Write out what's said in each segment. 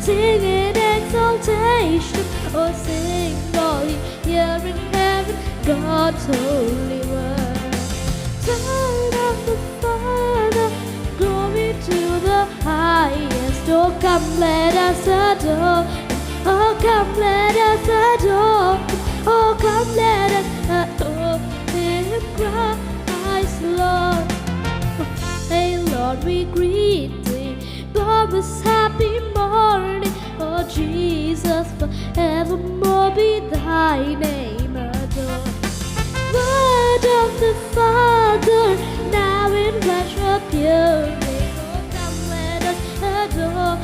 sing in exaltation. Oh, sing glory here in heaven, God's holy word. Son of the Father, glory to the highest. Oh, come let us adore. Oh, come let us adore. Oh, come let us adore Him, Christ Lord. Hey Lord, we greet Thee. Glorious happy morning. Oh Jesus, forevermore be Thy name adored. Word of the Father, now in flesh appearing. Oh, come let us adore.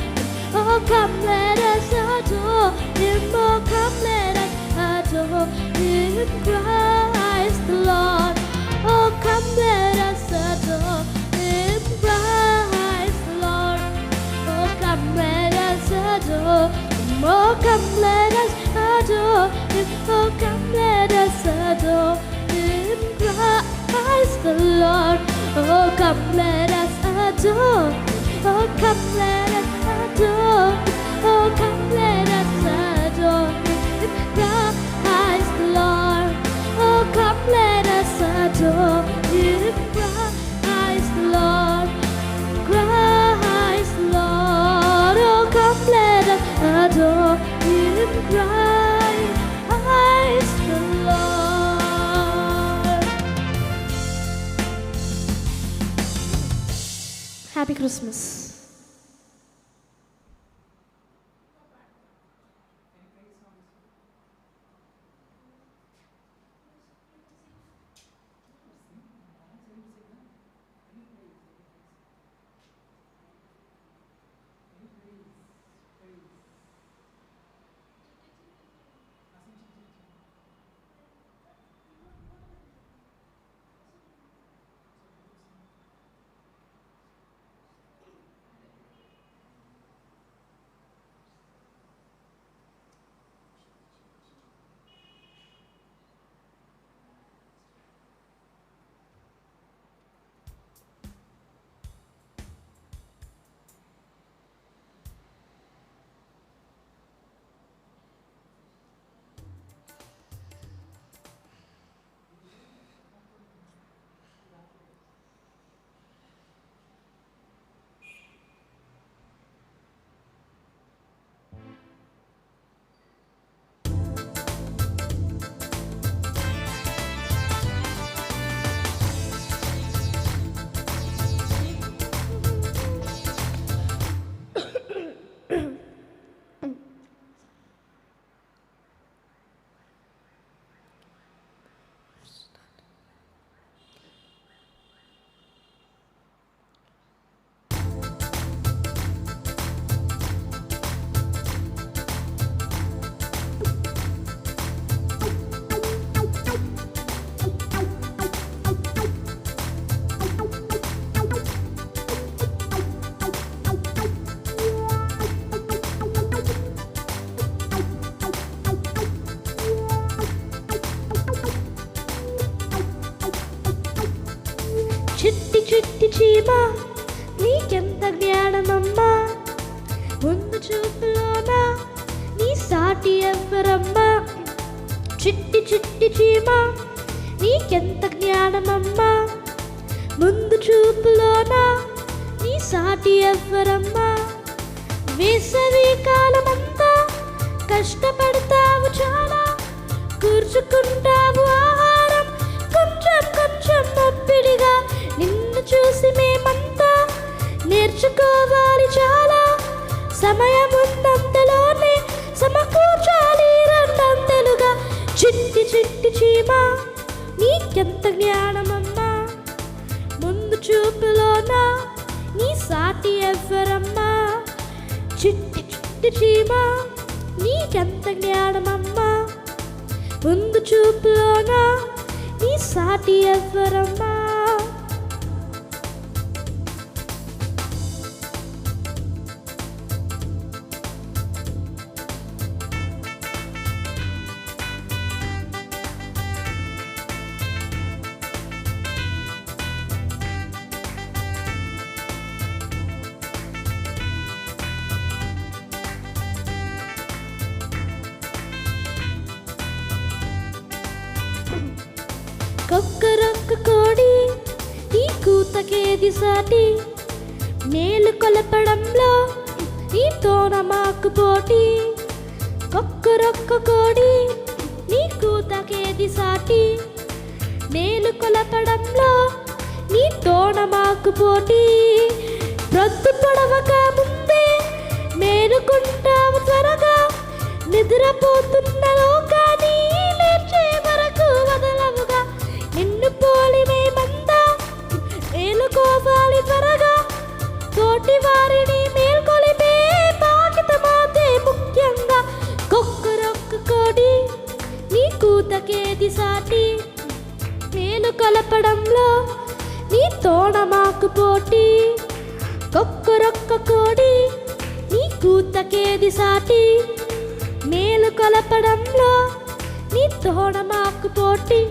Oh, come let us adore Him. Oh, come let us adore Him, Christ the Lord. Oh, come let us adore Him, Christ the Lord. Oh, come let us adore Him. Oh, come let us adore Him. Oh, come let us adore Him, Christ the Lord. Oh, come let us adore. Oh, come let us adore. Oh, come let us adore Him, Christ the Lord. Oh, come let us adore Him, Christ the Lord. Christ the Lord. Oh, come let us adore Him, Christ the Lord. Happy Christmas. చిట్టి చీమ నీకెంత జ్ఞానమమ్మా, ముందు చూపులోన నీ సాటి ఎవ్వరమ్మా. చిట్టి చిట్టి చీమ నీకెంత జ్ఞానమమ్మా, ముందు చూపులోన నీ సాటి ఎవ్వరమ్మా. వేసవి కాలమంతా కష్టపడతావు చాలా, కూర్చుకుంటావు ఆహారం కొంచెం కొంచెం ఒప్పిడిగా. నిన్ను చూసి మేమంతా నేర్చుకోవాలి చాలా, సమయం ఉన్నంతలోనే సమకూర్చాలి రెండంతలుగా. చిట్టి చిట్టి చీమ నీకెంత జ్ఞానమమ్మా, ముందు చూపులోన నీ సాటి ఎవ్వరమ్మా. చిట్టి చిట్టి చీమ నీకెంత జ్ఞానమమ్మా, ముందు చూపులోన నీ సాటి ఎవ్వరమ్మా. కొక్కరొక్క కోడి ఈ కూతకేది సాటి, మేలు కొలపడంలో నీతోన మాకు పోటీ. కొక్కరొక్క కోడి నీ కూతకేది సాటి, మేలు కొలపడంలో నీతోన మాకు పోటీ. ప్రొద్దు పొడవక ముందే మేలుకుంటావు త్వరగా, నిద్రపోతున్న లోకాన్ని లేచే వరకు వదలవుగా. నిన్ను పోలి మేమంతా మేలుకోవాలి త్వరగా, తోటి వారిని మేల్కొలిపే బాధ్యతమాతే ముఖ్యంగా. కొక్కరొక్క కోడి నీ కూతకేది సాటి, మేలు కలపడంలో నీతోన మాకు పోటీ. కొక్కరొక్క కోడి నీ కూతకేది సాటి, మేలు కొలపడంలో నీతోన మాకు పోటీ.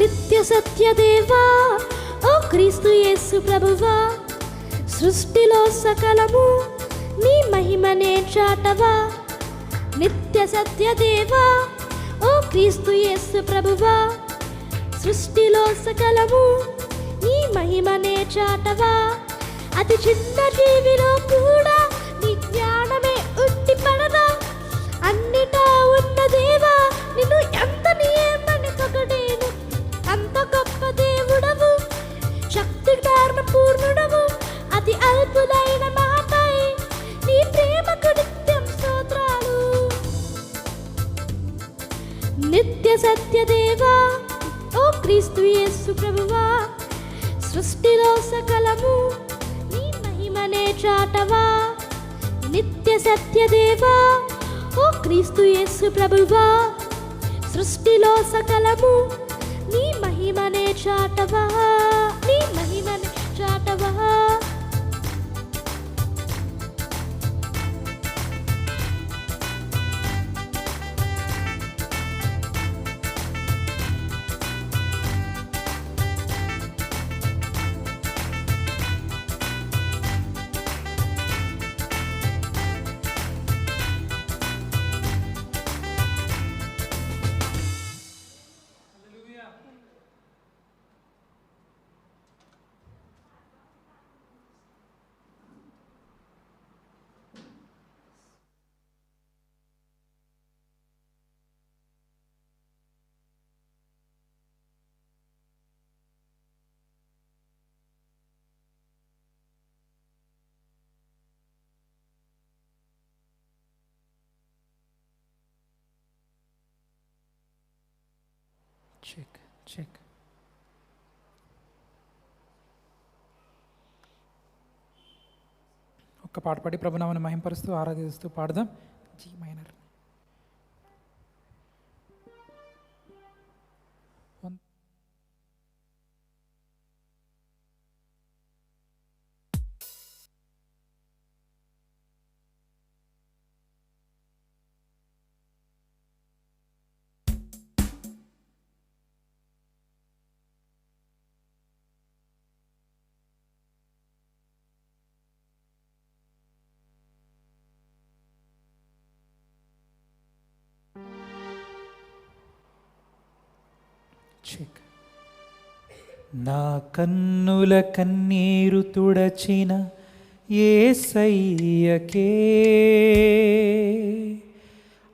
నిత్య సత్యదేవా ఓ క్రీస్తు యేసు ప్రభువా, సృష్టిలో సకలము నీ మహిమనే చాటవా. నిత్య సత్యదేవా ఓ క్రీస్తు యేసు ప్రభువా, సృష్టిలో సకలము నీ మహిమనే చాటవా. అతి చిన్న జీవిలో కూడా నీ జ్ఞానమే ఉట్టి పడదా. అన్నిటా ఉన్న దేవా నిన్ను ఎంత నియమని పొగడేను. అంత గొప్ప దేవుడవు, శక్తి జ్ఞాన పూర్ణుడవు, అతి అల్పులైన మాపై నీ ప్రేమకు నిత్యం స్తోత్రాలు. నిత్య సత్యదేవా ఓ క్రీస్తు యేసు ప్రభువా, సృష్టిలో సకలము నీ మహిమనే చాటవా. నిత్య సత్యదేవా ఓ క్రీస్తు యేసు ప్రభువా, సృష్టిలో సకలము నీ మహిమనే చాటవా, నీ మహిమనే చాటవా. Check check. ఒక్క పాట పాడి ప్రభునామాన్ని మహింపరుస్తూ ఆరాధిస్తూ పాడదాం. G minor. చెక్. నా కన్నుల కన్నీరు తుడచిన యేసయ్యకే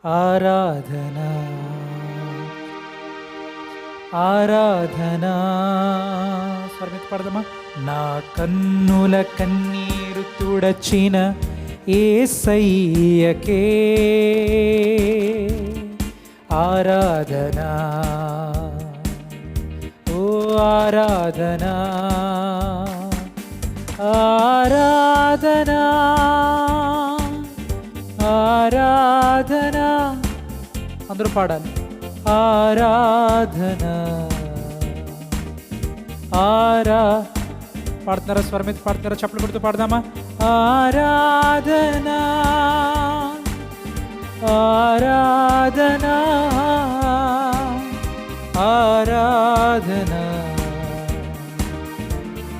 ఆరాధన ఆరాధన. స్వరమితి పడదమా. నా కన్నుల కన్నీరు తుడచిన యేసయ్యకే ఆరాధన ఓ ఆరాధన ఆరాధన ఆరాధన. అందరూ పాడాలి. ఆరాధన పాడుతున్నారా? స్వరం మీద పాడుతున్నారా? చప్పట్లు కొడుతూ పాడదామా? ఆరాధనా ఆరాధనా ఆరాధనా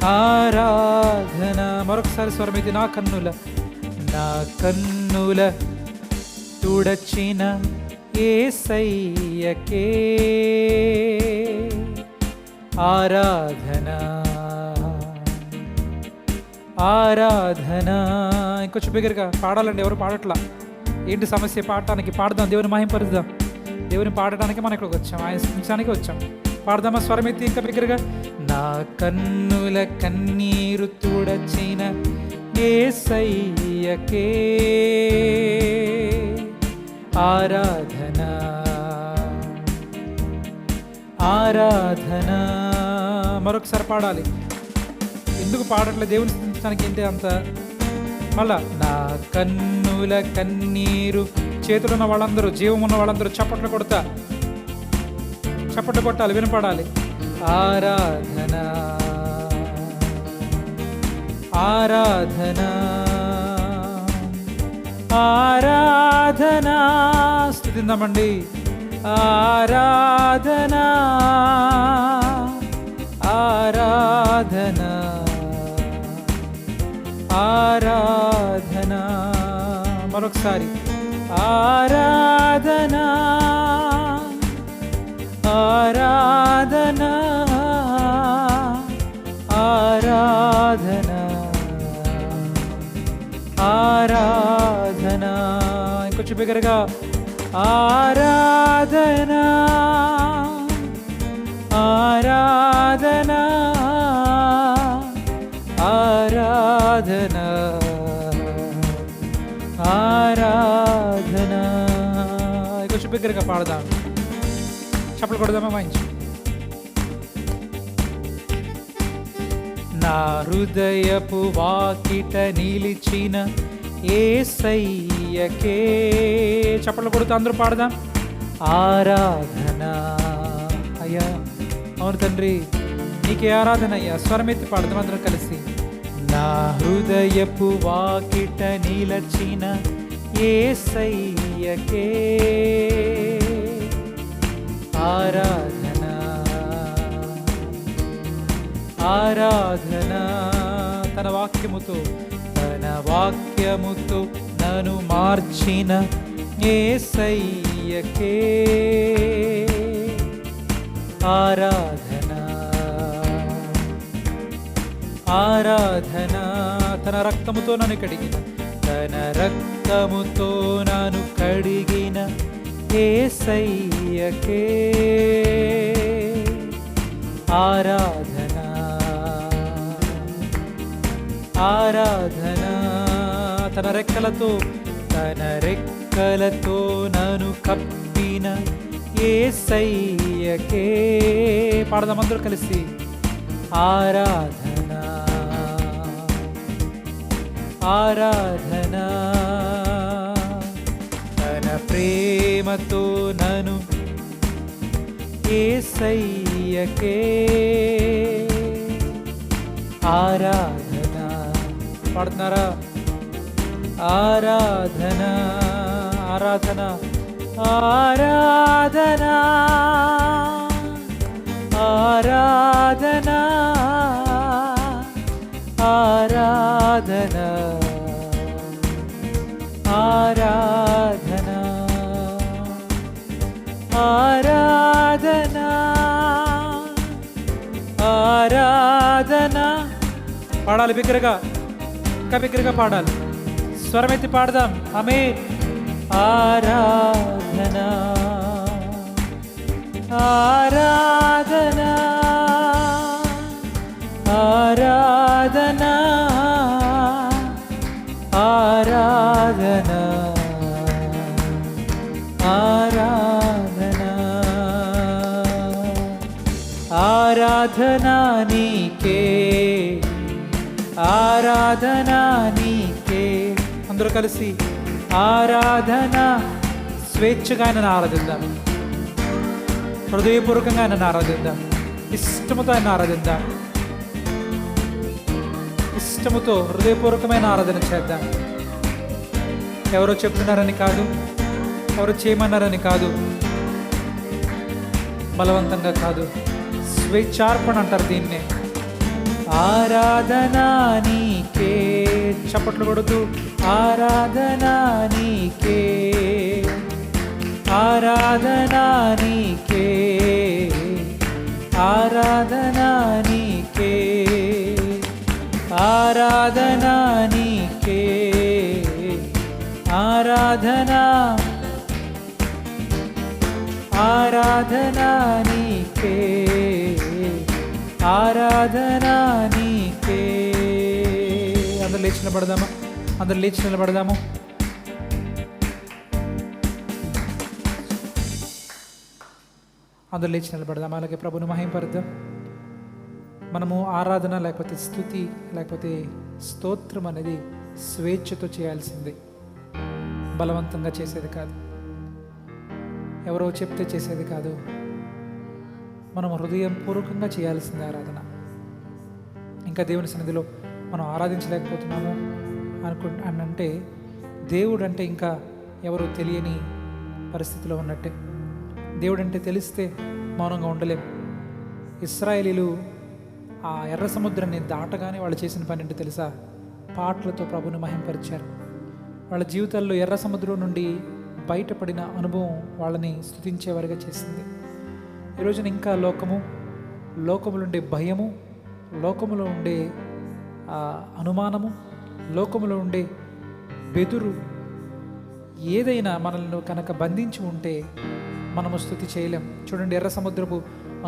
ఆరాధన. మరొకసారి స్వరమైతే నా కన్నుల తుడచిన యేసయ్యకే ఆరాధన ఆరాధన. ఇంకొంచెం బిగ్గరగా పాడాలండి, ఎవరు పాడట్లా. ఏంటి సమస్య? పాడటానికి పాడదాం, దేవుని మహింపరుద్దాం. దేవుని పాడటానికి మనం ఇక్కడికి వచ్చాం, ఆయన స్థించడానికి వచ్చాం. పాడదామా స్వరమెత్తి ఇంకా బిగ్గరగా? నా కన్నుల కన్నీరు తుడచిన యేసయ్యకే ఆరాధన ఆరాధన. మరొకసారి పాడాలి. ఎందుకు పాడట్లేదు? దేవుని స్థితించడానికి ఏంటి అంత? మళ్ళా నా కన్నుల కన్నీరు. చేతులున్న వాళ్ళందరూ, జీవం ఉన్న వాళ్ళందరూ చప్పట్లు కొట్టాలి, వినపడాలి. ఆరాధన ఆరాధన ఆరాధన. స్తుతిందామండి. ఆరాధన ఆరాధన ఆరాధన. మరొకసారి ఆరాధన ఆరాధన ఆరాధన ఆరాధన. ఇంకొంచెం బిగ్గరగా ఆరాధన ఆరాధన ఆరాధన ఆరాధన. ఇంకొంచెం బిగ్గరగా పాడదాం, చప్పలు కొడదామా? వాయించి. నా హృదయపు వాకిట నిలిచిన యేసయ్యకే. చప్పలు కొడుతూ అందరూ పాడదాం. ఆరాధన. అయ్యా అవును తండ్రి, నీకే ఆరాధన అయ్యా. స్వరమెత్తి పాడదాం అందరం కలిసి. నా హృదయపు వాకిట నిలచిన యేసయ్యకే ఆరాధన ఆరాధన. తన వాక్యముతో నన్ను మార్చిన యేసయ్యకే ఆరాధన ఆరాధన. తన రక్తముతో నన్ను కడిగిన యేసయ్యకే ఆరాధన ఆరాధన. తన రెక్కలతో నన్ను కప్పిన యేసయ్యకే. పాడదాం అందరూ కలిసి. ఆరాధన ఆరాధన. తన ప్రేమతో నన్ను యేసయ్యకే ఆరాధన. పాడుతున్నారా? ఆరాధన ఆరాధన ఆరాధన ఆరాధన ఆరాధన ఆరాధన ఆరాధన ఆరాధన. పాడాలి బిగ్గరగా, ఇంకా బిగ్గరగా పాడాలి. స్వరమెత్తి పాడదాం. ఆమేన్. ఆరాధన ఆరాధన ఆరాధన ఆరాధన ఆరాధన ఆరాధన నీకే ఆరాధన నీకే. అందరూ కలిసి ఆరాధన. స్వేచ్ఛగా ఆయనను ఆరాధిద్దాం, హృదయపూర్వకంగా ఆయనను ఆరాధిద్దాం, ఇష్టముతో ఆయన ఆరాధిద్దాం. ఇష్టముతో హృదయపూర్వకమైన ఆరాధన చేద్దాం. ఎవరో చెప్తున్నారని కాదు, ఎవరో చేయమన్నారని కాదు, బలవంతంగా కాదు, స్వేచ్ఛార్పణ అంటారు దీన్నే. ఆరాధన నీకే, చప్పట్లు కొడుతూ ఆరాధన నీకే, ఆరాధన నీకే, ఆరాధన నీకే, ఆరాధన నీకే, ఆరాధన, ఆరాధన నీకే, ఆరాధన నీకే. అందరు లేచి నిలబడదామా? అందరు లేచి నిలబడదాము. అందరు లేచి నిలబడదాం. అలాగే ప్రభుని మహింపరుద్దాం. మనము ఆరాధన లేకపోతే స్తుతి లేకపోతే స్తోత్రం అనేది స్వేచ్ఛతో చేయాల్సిందే, బలవంతంగా చేసేది కాదు, ఎవరో చెప్తే చేసేది కాదు. మనం హృదయం పూర్వకంగా చేయాల్సిందే ఆరాధన. ఇంకా దేవుని సన్నిధిలో మనం ఆరాధించలేకపోతున్నాము అంటే దేవుడు అంటే ఇంకా ఎవరో తెలియని పరిస్థితిలో ఉన్నట్టే. దేవుడు అంటే తెలిస్తే మౌనంగా ఉండలేం. ఇశ్రాయేలీలు ఆ ఎర్ర సముద్రాన్ని దాటగానే వాళ్ళు చేసిన పని ఏంటో తెలుసా? పాటలతో ప్రభుని మహింపరిచారు. వాళ్ళ జీవితాల్లో ఎర్ర సముద్రం నుండి బయటపడిన అనుభవం వాళ్ళని స్తుతించేవారుగా చేసింది. ఈరోజున ఇంకా లోకములో ఉండే భయము, లోకములో ఉండే అనుమానము, లోకములో ఉండే బెదురు ఏదైనా మనల్ని కనుక బంధించి ఉంటే మనము స్తుతి చేయలేం. చూడండి, ఎర్ర సముద్రపు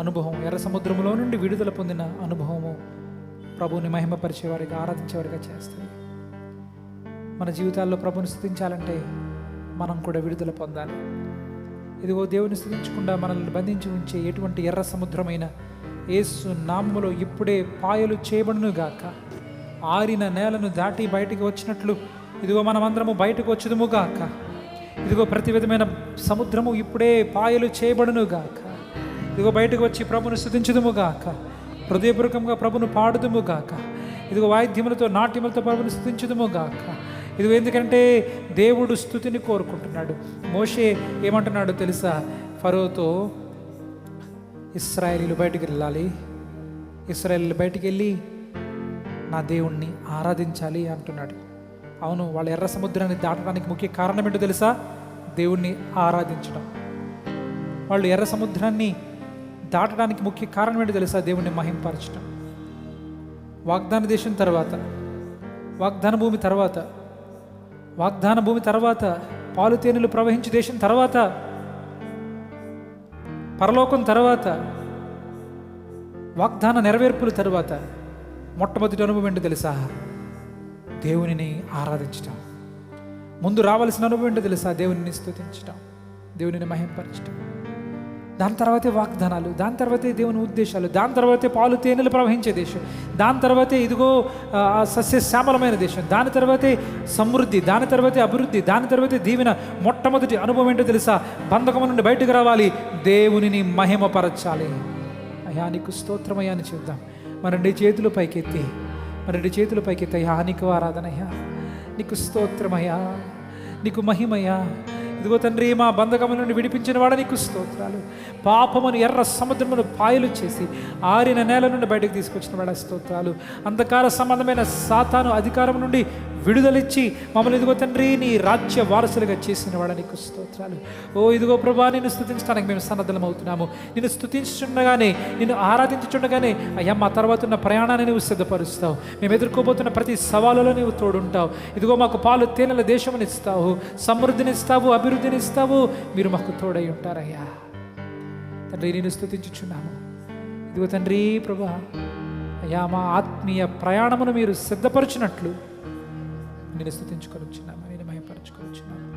అనుభవం, ఎర్ర సముద్రములో నుండి విడుదల పొందిన అనుభవము ప్రభువుని మహిమపరిచేవారిగా, ఆరాధించేవారిగా చేస్తుంది. మన జీవితాల్లో ప్రభుని స్తుతించాలంటే మనం కూడా విడుదల పొందాలి. ఇదిగో దేవుని స్తుతించకుండా మనల్ని బంధించి ఉంచే ఎటువంటి ఎర్ర సముద్రమైన యేసు నామములో ఇప్పుడే పాయలు చేయబడునుగాక. ఆరిన నేలను దాటి బయటికి వచ్చినట్లు ఇదిగో మనమందరము బయటకు వచ్చుదుముగాక. ఇదిగో ప్రతి విధమైన సముద్రము ఇప్పుడే పాయలు చేయబడునుగాక. ఇదిగో బయటకు వచ్చి ప్రభును స్తుతించుదుముగాక, హృదయపూర్వకంగా ప్రభును పాడుదుముగాక. ఇదిగో వాయిద్యములతో నాట్యములతో ప్రభును స్తుతించుదుముగాక. ఇదిగో ఎందుకంటే దేవుడు స్తుతిని కోరుకుంటున్నాడు. మోషే ఏమంటున్నాడో తెలుసా? ఫరోతో ఇశ్రాయేలీలు బయటికి వెళ్ళాలి, ఇశ్రాయేలీలు బయటికి వెళ్ళి నా దేవుణ్ణి ఆరాధించాలి అంటున్నాడు. అవును, వాళ్ళ ఎర్ర సముద్రాన్ని దాటడానికి ముఖ్య కారణం ఏంటో తెలుసా? దేవుణ్ణి ఆరాధించడం. వాళ్ళు ఎర్ర సముద్రాన్ని దాటడానికి ముఖ్య కారణం ఏంటో తెలుసా? దేవుణ్ణి మహింపరచడం. వాగ్దాన దేశం తర్వాత, వాగ్దాన భూమి తర్వాత, వాగ్దాన భూమి తర్వాత, పాలు తేనెలు ప్రవహించే దేశం తర్వాత, పరలోకం తర్వాత, వాగ్దాన నెరవేర్పుల తర్వాత మొట్టమొదటి అనుభవం ఏంటో తెలుసా? దేవునిని ఆరాధించటం. ముందు రావాల్సిన అనుభవం ఏంటో తెలుసా? దేవునిని స్తుతించటం, దేవునిని మహింపరచటం. దాని తర్వాతే వాగ్దానాలు, దాని తర్వాతే దేవుని ఉద్దేశాలు, దాని తర్వాతే పాలు తేనెలు ప్రవహించే దేశం, దాని తర్వాతే ఇదిగో సస్యశ్యామలమైన దేశం, దాని తర్వాతే సమృద్ధి, దాని తర్వాతే అభివృద్ధి, దాని తర్వాతే దీవెన. మొట్టమొదటి అనుభవం ఏంటో తెలుసా? బంధకం నుండి బయటకు రావాలి, దేవునిని మహిమపరచాలి. అయ్యా నీకు స్తోత్రమయ్యా అని చెప్దాం. మన 2 చేతులు పైకెత్తి, మన 2 చేతులు పైకెత్తి, అయ్యా నీకు ఆరాధనయ్యా, నీకు స్తోత్రమయ్యా, నీకు మహిమయ్యా. ఇదిగో తండ్రి, మా బంధకముల నుండి విడిపించిన వాడ నీకు స్తోత్రాలు. పాపమును ఎర్ర సముద్రమును పాయలు చేసి ఆరిన నేల నుండి బయటకు తీసుకొచ్చిన వాడ స్తోత్రాలు. అంధకార సంబంధమైన సాతాను అధికారం నుండి విడుదలిచ్చి మమ్మల్ని ఇదిగో తండ్రి నీ రాజ్య వారసులుగా చేసిన వాడ నీకు స్తోత్రాలు. ఓ ఇదిగో ప్రభా, నిన్ను స్తుతించడానికి మేము సన్నద్ధలం అవుతున్నాము. నిన్ను స్తుతించుండగానే, నిన్ను ఆరాధించుండగానే అయ్యా మా తర్వాత ఉన్న ప్రయాణాన్ని నువ్వు సిద్ధపరుస్తావు. మేము ఎదుర్కోబోతున్న ప్రతి సవాలులో నువ్వు తోడుంటావు. ఇదిగో మాకు పాలు తేనెల దేశముని ఇస్తావు, సమృద్ధిని ఇస్తావు, అభివృద్ధిని ఇస్తావు. మీరు మాకు తోడై ఉంటారయ్యా. తండ్రి నిన్ను స్తుతించుచున్నాము. ఇదిగో తండ్రి ప్రభా, అయ్యా మా ఆత్మీయ ప్రయాణమును మీరు సిద్ధపరచినట్లు నేను స్తుతించుకొని వచ్చినాము, నేను మహిమపరచుకొని వచ్చినాము.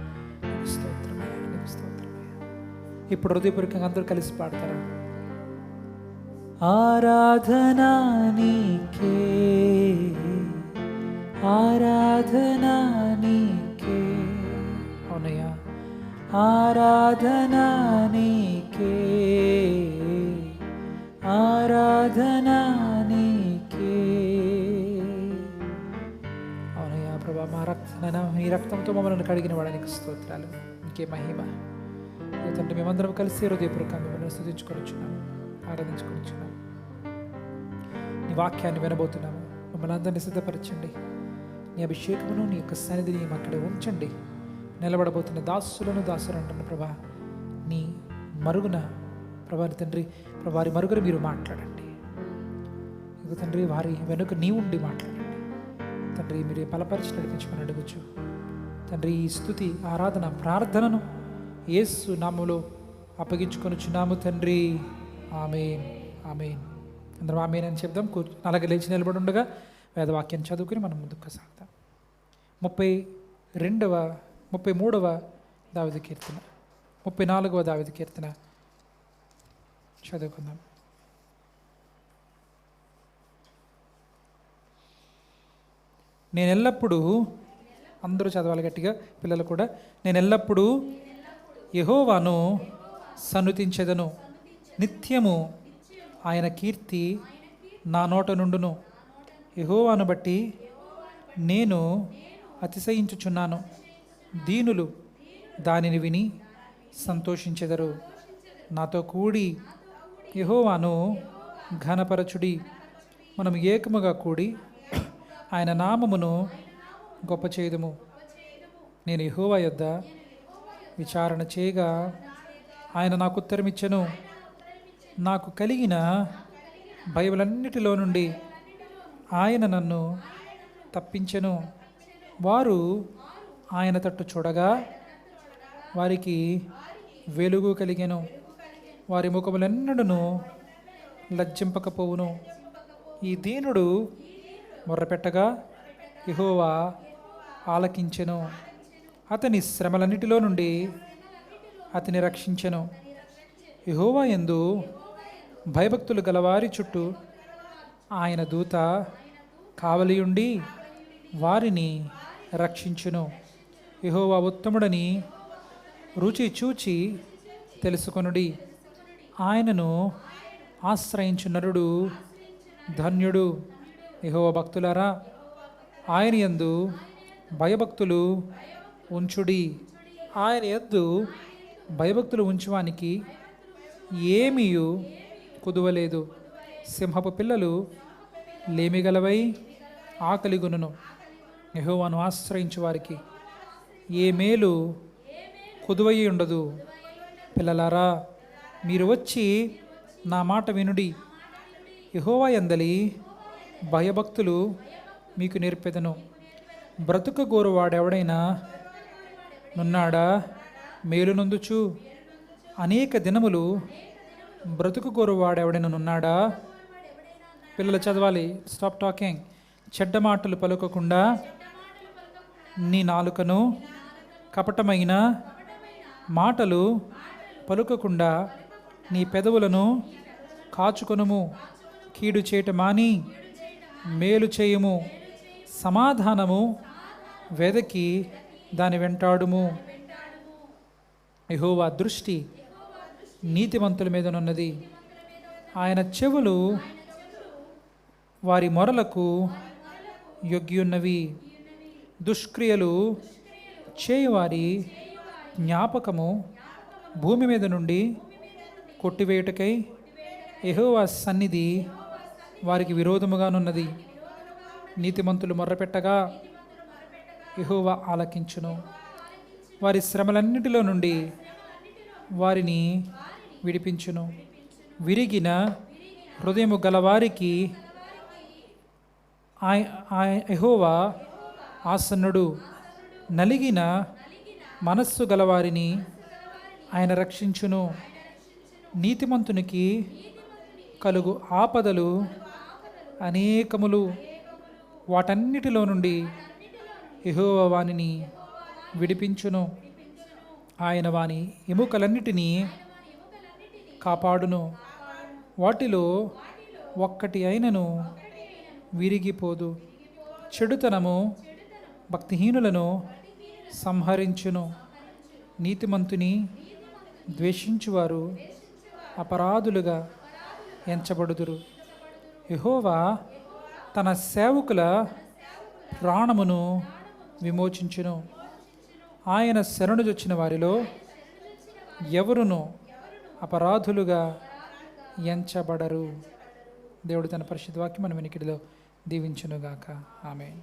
నీకు స్తోత్రమయ్యా, నీకు స్తోత్రమయ్యా. ఇప్పుడు హృదయపూర్వకంగా అందరూ కలిసి పాడతారా? ఆరాధనా నీకే, ఆరాధనా నీకే. అవునయ్యా, ఆరాధనా నీకే, ఆరాధనా నీకే. మా రక్త మీ రక్తంతో మమ్మల్ని కడిగిన వాడానికి స్తోత్రాలు, ఇంకే మహిమ. తండ్రి మేమందరం కలిసి హృదయపూర్వకంగా మిమ్మల్ని స్తుతించుకొనిచున్నాం, ఆరాధించుకొనిచున్నాం. నీ వాక్యాన్ని వినబోతున్నాము. మమ్మల్ని అందరినీ సిద్ధపరచండి. నీ అభిషేకమును నీ యొక్క సన్నిధిని అక్కడే ఉంచండి. నిలబడబోతున్న దాసులంటున్న ప్రభా, నీ మరుగున ప్రభాని తండ్రి, వారి మరుగున మీరు మాట్లాడండి. ఇక తండ్రి వారి వెనుక నీ ఉండి మాట్లాడండి తండ్రి. మీరు బలపరిచి నడిపించమని అడగచ్చు తండ్రి. ఈ స్తుతి, ఆరాధన, ప్రార్థనను యేసు నామములో అప్పగించుకొనుచున్నాము తండ్రి. ఆమేన్, ఆమేన్. అందరం ఆమేన్ అని చెప్దాం. అలాగే లేచి నిలబడి ఉండగా వేదవాక్యాన్ని చదువుకుని మనం ముందుకు సాగుతాం. 33వ దావీదు కీర్తన, 34వ దావీదు కీర్తన చదువుకుందాం. నేను ఎల్లప్పుడూ, అందరూ చదవాలి గట్టిగా, పిల్లలు కూడా. నేను ఎల్లప్పుడూ యెహోవాను సన్నుతించెదను, నిత్యము ఆయన కీర్తి నా నోట నుండును. యెహోవాను బట్టి నేను అతిశయించుచున్నాను, దీనులు దానిని విని సంతోషించెదరు. నాతో కూడి యెహోవాను ఘనపరచుడి. మనం ఏకముగా కూడి ఆయన నామమును గొప్ప చేయుదుము. నేను యెహోవా యొద్ద విచారణ చేయగా ఆయన నాకు ఉత్తరమిచ్చెను. నాకు కలిగిన భయములన్నిటిలో నుండి ఆయన నన్ను తప్పించెను. వారు ఆయన తట్టు చూడగా వారికి వెలుగు కలిగెను. వారి ముఖములెన్నడూను లజ్జింపకపోవును. ఈ దీనుడు మొర్రపెట్టగా యెహోవా ఆలకించెను. అతని శ్రమలన్నిటిలో నుండి అతని రక్షించెను. యెహోవా యందు భయభక్తులు గలవారి చుట్టూ ఆయన దూత కావలియుండి వారిని రక్షించును. యెహోవా ఉత్తముడని రుచి చూచి తెలుసుకొనుడి. ఆయనను ఆశ్రయించు నరుడు ధన్యుడు. యెహోవా భక్తులారా, ఆయన యందు భయభక్తులు ఉంచుడి. ఆయన యందు భయభక్తులు ఉంచువానికి ఏమీయు కుదువలేదు. సింహపు పిల్లలు లేమిగలవై ఆకలిగొనును. యెహోవాను ఆశ్రయించు వారికి ఏ మేలు కుదువయి ఉండదు. పిల్లలారా, మీరు వచ్చి నా మాట వినుడి. యెహోవా యందలి భయభక్తులు మీకు నేర్పెదను. బ్రతుకగోరువాడెవడైనా నున్నాడా? మేలు నొందుచు అనేక దినములు బ్రతుకుగోరువాడెవడైనా నున్నాడా? పిల్లలు చదవాలి. Stop talking. చెడ్డ మాటలు పలుకకుండా నీ నాలుకను, కపటమైన మాటలు పలుకకుండా నీ పెదవులను కాచుకొనుము. కీడు చేయట మాని మేలు చేయుము. సమాధానము వెదకి దాని వెంటాడుము. యెహోవా దృష్టి నీతిమంతుల మీదనున్నది. ఆయన చెవులు వారి మొరలకు యొగ్గియున్నవి. దుష్క్రియలు చేయువారి జ్ఞాపకము భూమి మీద నుండి కొట్టివేయుటకై యెహోవా సన్నిధి వారికి విరోధముగానున్నది. నీతిమంతులు మొర్రపెట్టగా యెహోవా ఆలకించును. వారి శ్రమలన్నిటిలో నుండి వారిని విడిపించును. విరిగిన హృదయము గలవారికి యెహోవా ఆసన్నుడు. నలిగిన మనస్సు గలవారిని ఆయన రక్షించును. నీతిమంతునికి కలుగు ఆపదలు అనేకములు. వాటన్నిటిలో నుండి యెహోవా వానిని విడిపించును. ఆయన వాని ఎముకలన్నిటినీ కాపాడును. వాటిలో ఒక్కటి అయినను విరిగిపోదు. చెడుతనము భక్తిహీనులను సంహరించును. నీతిమంతుని ద్వేషించువారు అపరాధులుగా ఎంచబడుదురు. యెహోవా తన సేవకుల ప్రాణమును విమోచించును. ఆయన శరణుజొచ్చిన వారిలో ఎవరును అపరాధులుగా ఎంచబడరు. దేవుడు తన పరిశుద్ధ వాక్యం మన వెనుకడిలో దీవించునుగాక. ఆమేన్.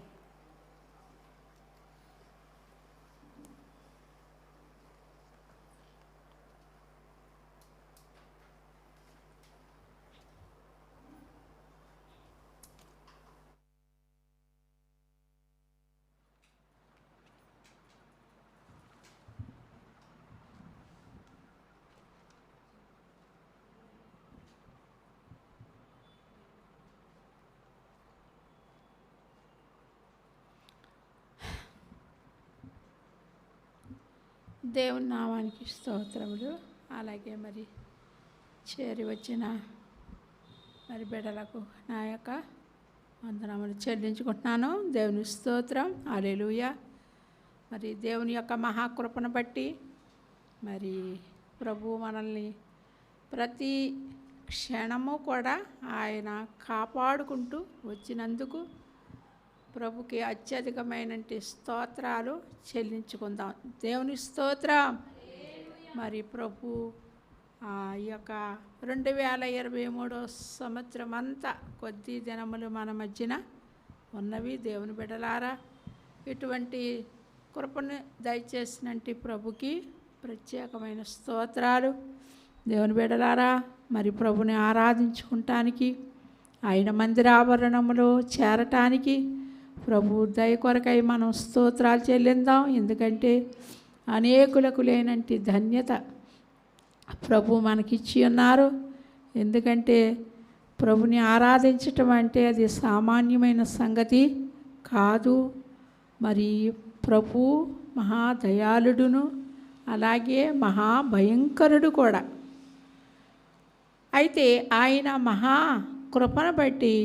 దేవుని నామానికి స్తోత్రములు. అలాగే మరి చేరి వచ్చిన మరి బిడ్డలకు నా యొక్క వందనములు చెల్లించుకుంటున్నాను. దేవుని స్తోత్రం. హల్లెలూయా. మరి దేవుని యొక్క మహాకృపను బట్టి మరి ప్రభు మనల్ని ప్రతి క్షణము కూడా ఆయన కాపాడుకుంటూ వచ్చినందుకు ప్రభుకి అత్యధికమైన స్తోత్రాలు చెల్లించుకుందాం. దేవుని స్తోత్రం. మరి ప్రభు ఈ యొక్క 2023 సంవత్సరం అంతా కొద్ది దినములు మన మధ్యన ఉన్నవి. దేవుని బిడ్డలారా, ఇటువంటి కృపను దయచేసినట్టు ప్రభుకి ప్రత్యేకమైన స్తోత్రాలు. దేవుని బిడ్డలారా, మరి ప్రభుని ఆరాధించుకుంటానికి, ఆయన మందిరాభరణములో చేరటానికి ప్రభు దయ కొరకై మనం స్తోత్రాలు చెల్లిందాం. ఎందుకంటే అనేకులకు లేనంటి ధన్యత ప్రభు మనకిచ్చి ఉన్నారు. ఎందుకంటే ప్రభుని ఆరాధించటం అంటే అది సామాన్యమైన సంగతి కాదు. మరి ప్రభు మహాదయాళుడును, అలాగే మహాభయంకరుడు కూడా. అయితే ఆయన మహా కృపను బట్టి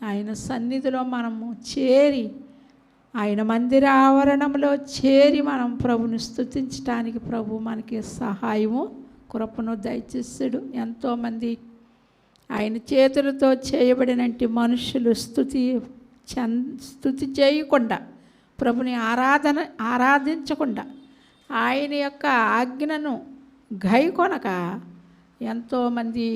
ఆయన సన్నిధిలో మనము చేరి, ఆయన మందిర ఆవరణంలో చేరి మనం ప్రభుని స్తుతించడానికి ప్రభు మనకి సహాయము కృపను దయచేస్తాడు. ఎంతోమంది ఆయన చేతులతో చేయబడినట్టు మనుషులు స్తుతి చేయకుండా, ప్రభుని ఆరాధించకుండా, ఆయన యొక్క ఆజ్ఞను గైకొనక ఎంతోమంది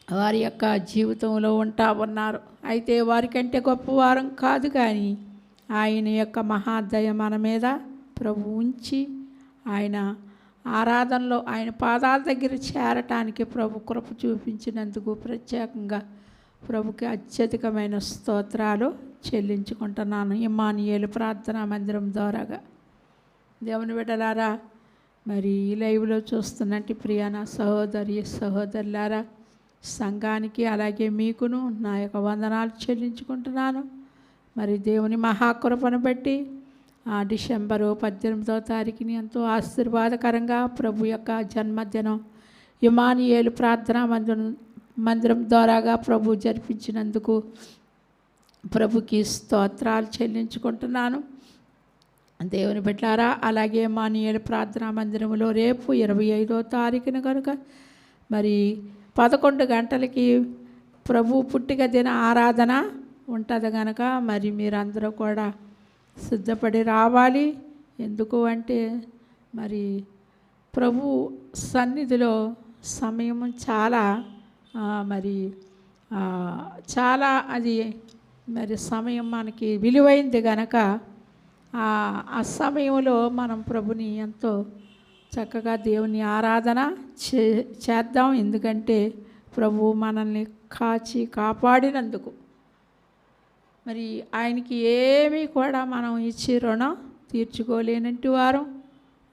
వారి యొక్క జీవితంలో ఉంటా ఉన్నారు. అయితే వారికంటే గొప్పవారం కాదు, కానీ ఆయన యొక్క మహాదయ మన మీద ప్రభు ఉంచి ఆయన ఆరాధనలో ఆయన పాదాల దగ్గర చేరటానికి ప్రభు కృప చూపించినందుకు ప్రత్యేకంగా ప్రభుకి అత్యధికమైన స్తోత్రాలు చెల్లించుకుంటున్నాను. ఇమ్మానుయేలు ప్రార్థనా మందిరం ద్వారాగా. దేవుని బిడ్డలారా, మరి ఈ లైవ్లో చూస్తున్నట్టు ప్రియాన సహోదరులారా, సంఘానికి అలాగే మీకును నా యొక్క వందనాలు చెల్లించుకుంటున్నాను. మరి దేవుని మహాకృపను బట్టి డిసెంబరు 18వ తారీఖుని ఎంతో ఆశీర్వాదకరంగా ప్రభు యొక్క జన్మదినం ఇమ్మానుయేలు ప్రార్థనా మందిరం ద్వారాగా ప్రభు జరిపించినందుకు ప్రభుకి స్తోత్రాలు చెల్లించుకుంటున్నాను. దేవుని బిడ్డలారా, అలాగే ఇమ్మానుయేలు ప్రార్థనా మందిరంలో రేపు 25వ తారీఖున కనుక మరి 11 గంటలకి ప్రభు పుట్టిక దిన ఆరాధన ఉంటుంది కనుక మరి మీరందరూ కూడా సిద్ధపడి రావాలి. ఎందుకు అంటే మరి ప్రభు సన్నిధిలో సమయం చాలా చాలా అది మరి సమయం మనకి విలువైంది కనుక ఆ సమయంలో మనం ప్రభుని ఎంతో చక్కగా దేవుని ఆరాధన చేద్దాం. ఎందుకంటే ప్రభు మనల్ని కాపాడినందుకు మరి ఆయనకి ఏమీ కూడా మనం ఇచ్చి రుణం తీర్చుకోలేనంటి వారం.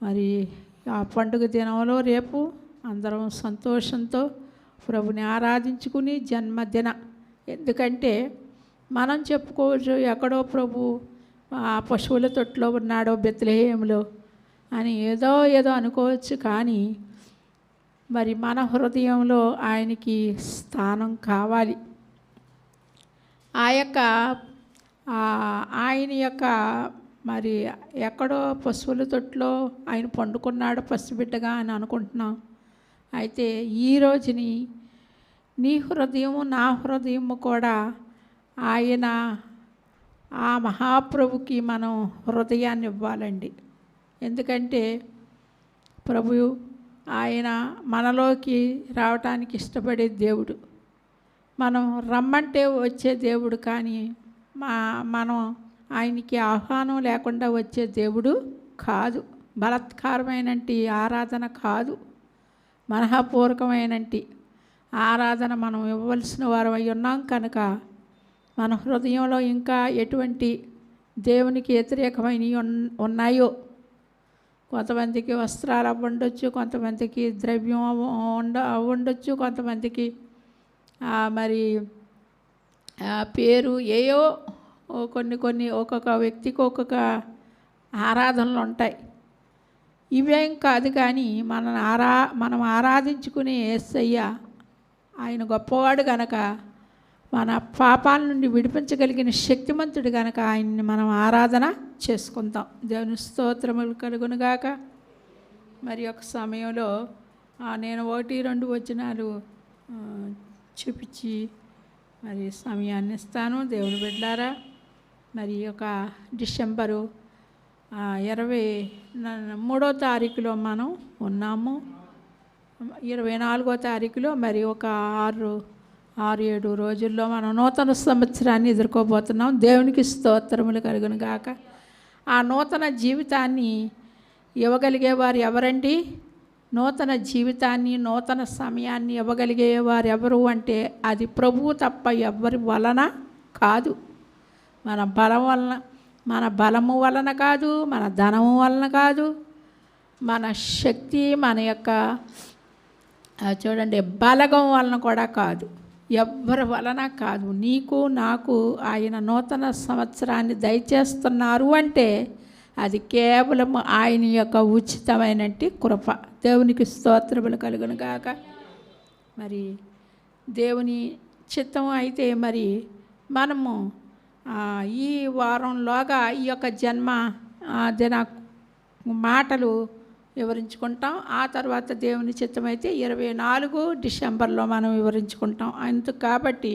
మరి ఆ పండుగ దినంలో రేపు అందరం సంతోషంతో ప్రభుని ఆరాధించుకుని జన్మదిన, ఎందుకంటే మనం చెప్పుకోవచ్చు ఎక్కడో ప్రభు పశువుల తొట్టులో ఉన్నాడో బెత్లెహేములో అని ఏదో అనుకోవచ్చు, కానీ మరి మన హృదయంలో ఆయనకి స్థానం కావాలి. ఆయన యొక్క మరి ఎక్కడో పశువుల తొట్టులో ఆయన పండుకున్నాడు పసిబిడ్డగా అని అనుకుంటున్నాం. అయితే ఈ రోజుని నీ హృదయము నా హృదయము కూడా ఆయన ఆ మహాప్రభుకి మనం హృదయాన్ని ఇవ్వాలండి. ఎందుకంటే ప్రభు ఆయన మనలోకి రావటానికి ఇష్టపడే దేవుడు. మనం రమ్మంటే వచ్చే దేవుడు, కానీ మనం ఆయనకి ఆహ్వానం లేకుండా వచ్చే దేవుడు కాదు. బలత్కారమైనటి ఆరాధన కాదు, మనఃపూర్వకమైనటి ఆరాధన మనం ఇవ్వవలసిన వారు అయి ఉన్నాం కనుక మన హృదయంలో ఇంకా ఎటువంటి దేవునికి వ్యతిరేకమైనవి ఉన్నాయో, కొంతమందికి వస్త్రాలు అవ్వండొచ్చు, కొంతమందికి ద్రవ్యం అవ్వండొచ్చు, కొంతమందికి మరి పేరు ఏయో కొన్ని ఒక్కొక్క వ్యక్తికి ఒక్కొక్క ఆరాధనలు ఉంటాయి. ఇవేం కాదు, కానీ మనం ఆరాధించుకునే యేసయ్య ఆయన గొప్పవాడు గనక, మన పాపాల నుండి విడిపించగలిగిన శక్తిమంతుడు గనక ఆయన్ని మనం ఆరాధన చేసుకుందాం. దేవుని స్తోత్రములు కలుగునుగాక. మరి ఒక సమయంలో నేను 1-2 వచనాలు చూపించి మరి సమయాన్ని ఇస్తాను. దేవుని బిడ్డలారా, మరి ఒక డిసెంబరు 23వ తారీఖులో మనం ఉన్నాము. 24వ తారీఖులో మరి ఒక 6-7 రోజుల్లో మనం నూతన సంవత్సరాన్ని ఎదుర్కోబోతున్నాం. దేవునికి స్తోత్రములు కలుగును గాక. ఆ నూతన జీవితాన్ని ఇవ్వగలిగేవారు ఎవరండి? నూతన జీవితాన్ని, నూతన సమయాన్ని ఇవ్వగలిగేవారు ఎవరు అంటే అది ప్రభువు తప్ప ఎవరి వలన కాదు. మన బలము వలన కాదు, మన ధనము వలన కాదు, మన శక్తి, మన యొక్క చూడండి బలగం వలన కూడా కాదు, ఎవ్వరి వలన కాదు. నీకు నాకు ఆయన నూతన సంవత్సరాన్ని దయచేస్తున్నారు అంటే అది కేవలం ఆయన యొక్క ఉచితమైనటి కృప. దేవునికి స్తోత్రములు కలుగును గాక. మరి దేవుని చిత్తం అయితే మరి మనము ఈ వారంలోగా ఈ యొక్క జన్మ దిన మాటలు వివరించుకుంటాం. ఆ తర్వాత దేవుని చిత్తమైతే 24 డిసెంబర్లో మనం వివరించుకుంటాం. అందుకు కాబట్టి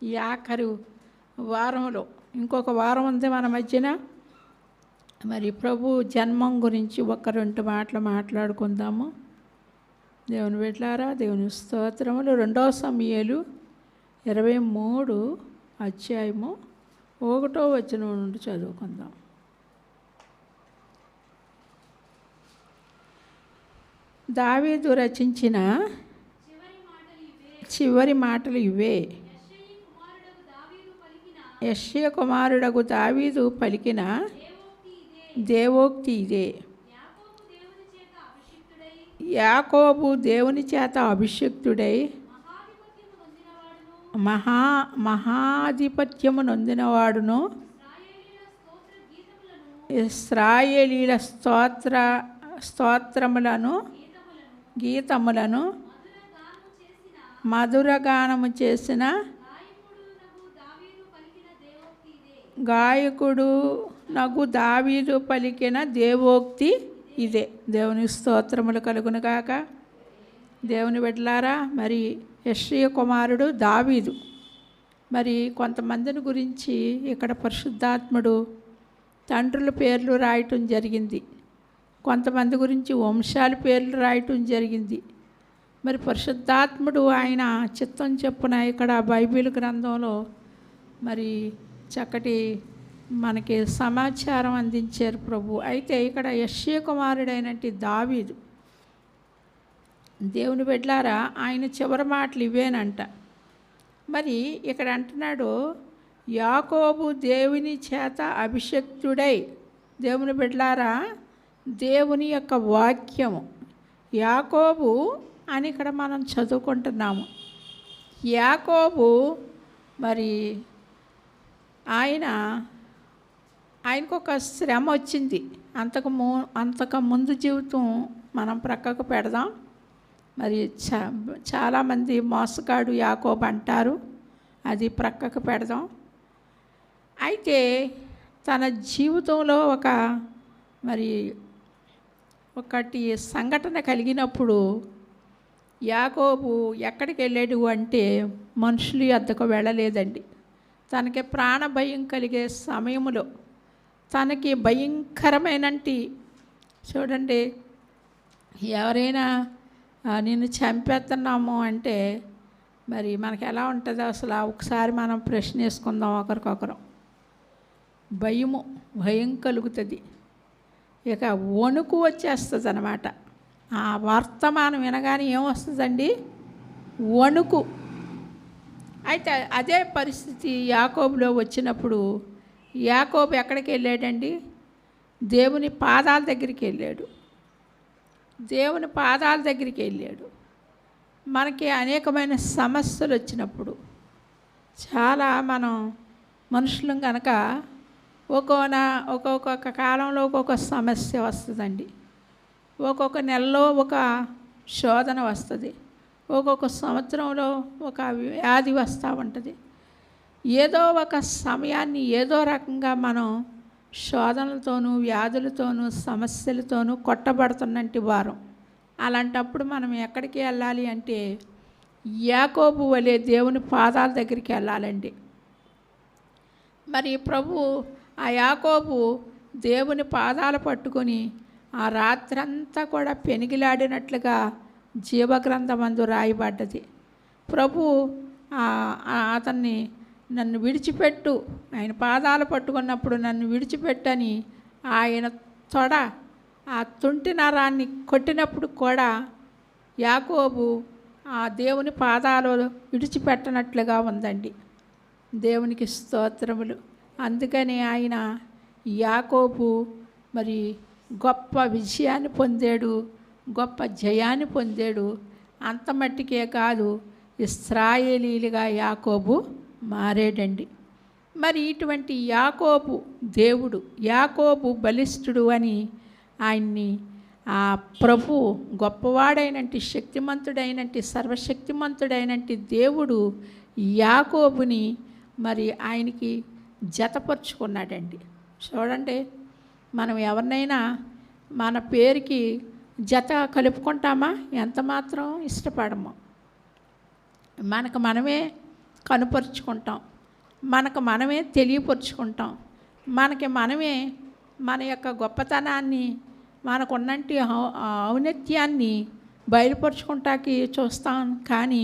ఈ ఆఖరు వారంలో ఇంకొక వారం ఉంది మన మధ్యన. మరి ప్రభు జన్మం గురించి 1-2 మాటలు మాట్లాడుకుందాము. దేవుని బిడ్డలారా, దేవుని స్తోత్రములు. 2 సమూయేలు 23 అధ్యాయము 1వ వచనం నుండి చదువుకుందాం. దావీదు రచించిన చివరి మాటలు ఇవే. యెషయా కుమారుడగు దావీదు పలికిన దేవోక్తి ఇదే. యాకోబు దేవుని చేత అభిషిక్తుడై మహాధిపత్యము నొందినవాడును, ఇశ్రాయేలీల స్తోత్రములను గీతములను మధురగానము చేసిన గాయకుడు నగు దావీదు పలికిన దేవోక్తి ఇదే. దేవుని స్తోత్రములు కలుగును గాక. దేవుని బిడ్డలారా, మరి యెషయా కుమారుడు దావీదు. మరి కొంతమందిని గురించి ఇక్కడ పరిశుద్ధాత్ముడు తండ్రుల పేర్లు రాయటం జరిగింది, కొంతమంది గురించి వంశాల పేర్లు రాయటం జరిగింది. మరి పరిశుద్ధాత్ముడు ఆయన చిత్తం చెప్పున ఇక్కడ బైబిల్ గ్రంథంలో మరి చక్కటి మనకి సమాచారం అందించారు ప్రభు. అయితే ఇక్కడ యెషయా కుమారుడైనటి దావీదు, దేవుని బిడ్డలారా, ఆయన చివరి మాటలు ఇవేనంట. మరి ఇక్కడ అంటున్నాడు, యాకోబు దేవుని చేత అభిషక్తుడై. దేవుని బిడ్డలారా, దేవుని యొక్క వాక్యము యాకోబు అని ఇక్కడ మనం చదువుకుంటున్నాము. యాకోబు మరి ఆయనకు ఒక శ్రమ వచ్చింది. అంతకు ముందు జీవితం మనం ప్రక్కకు పెడదాం. మరి చాలామంది మోసగాడు యాకోబు అంటారు, అది ప్రక్కకు పెడదాం. అయితే తన జీవితంలో ఒకటి సంఘటన కలిగినప్పుడు యాకోబు ఎక్కడికి వెళ్ళాడు అంటే మనుషులు వద్దకు వెళ్ళలేదండి. తనకి ప్రాణ భయం కలిగే సమయంలో తనకి భయంకరమైనటి చూడండి, ఎవరైనా నిన్ను చంపేస్తున్నాము అంటే మరి మనకి ఎలా ఉంటుందో అసలు ఒకసారి మనం ప్రశ్న వేసుకుందాం ఒకరికొకరు. భయం కలుగుతుంది, ఇక వణుకు వచ్చేస్తుంది అన్నమాట. ఆ వర్తమానం వినగానే ఏమొస్తుందండి? వణుకు. అయితే అదే పరిస్థితి యాకోబులో వచ్చినప్పుడు యాకోబు ఎక్కడికి వెళ్ళాడండి? దేవుని పాదాల దగ్గరికి వెళ్ళాడు. దేవుని పాదాల దగ్గరికి వెళ్ళాడు. మనకి అనేకమైన సమస్యలు వచ్చినప్పుడు చాలా మనం మనుషులం కనుక ఒక్కొక్క కాలంలో ఒక్కొక్క సమస్య వస్తుందండి. ఒక్కొక్క నెలలో ఒక శోధన వస్తుంది, ఒక్కొక్క సంవత్సరంలో ఒక వ్యాధి వస్తూ ఉంటుంది. ఏదో ఒక సమయాన్ని ఏదో రకంగా మనం శోధనలతోనూ వ్యాధులతోనూ సమస్యలతోనూ కొట్టబడుతున్నట్టు వారం. అలాంటప్పుడు మనం ఎక్కడికి వెళ్ళాలి అంటే యాకోబు వలె దేవుని పాదాల దగ్గరికి వెళ్ళాలండి. మరి ప్రభు ఆ యాకోబు దేవుని పాదాలు పట్టుకొని ఆ రాత్రంతా కూడా పెనిగిలాడినట్లుగా జీవగ్రంథమందు రాయబడ్డది. ప్రభు అతన్ని నన్ను విడిచిపెట్టు, ఆయన పాదాలు పట్టుకున్నప్పుడు నన్ను విడిచిపెట్టని ఆయన తొడ ఆ తుంటి నరాన్ని కొట్టినప్పుడు కూడా యాకోబు ఆ దేవుని పాదాలు విడిచిపెట్టనట్లుగా ఉందండి. దేవునికి స్తోత్రములు. అందుకని ఆయన యాకోబు మరి గొప్ప విజయాన్ని పొందాడు, గొప్ప జయాన్ని పొందాడు. అంత మట్టికే కాదు, ఇశ్రాయేలీలుగా యాకోబు మారాడండి. మరి ఇటువంటి యాకోబు దేవుడు, యాకోబు బలిష్ఠుడు అని ఆయన్ని ఆ ప్రభు గొప్పవాడైనట్టి శక్తిమంతుడైనట్టి సర్వశక్తిమంతుడైనట్టి దేవుడు యాకోబుని మరి ఆయనకి జతపరుచుకున్నాడండి. చూడండి, మనం ఎవరినైనా మన పేరుకి జత కలుపుకుంటామా? ఎంత మాత్రం ఇష్టపడము. మనకు మనమే కనుపరుచుకుంటాం, మనకు మనమే తెలియపరుచుకుంటాం, మనకి మనమే మన యొక్క గొప్పతనాన్ని మనకున్నంటి ఔన్నత్యాన్ని బయలుపరుచుకుంటానికి చూస్తాం. కానీ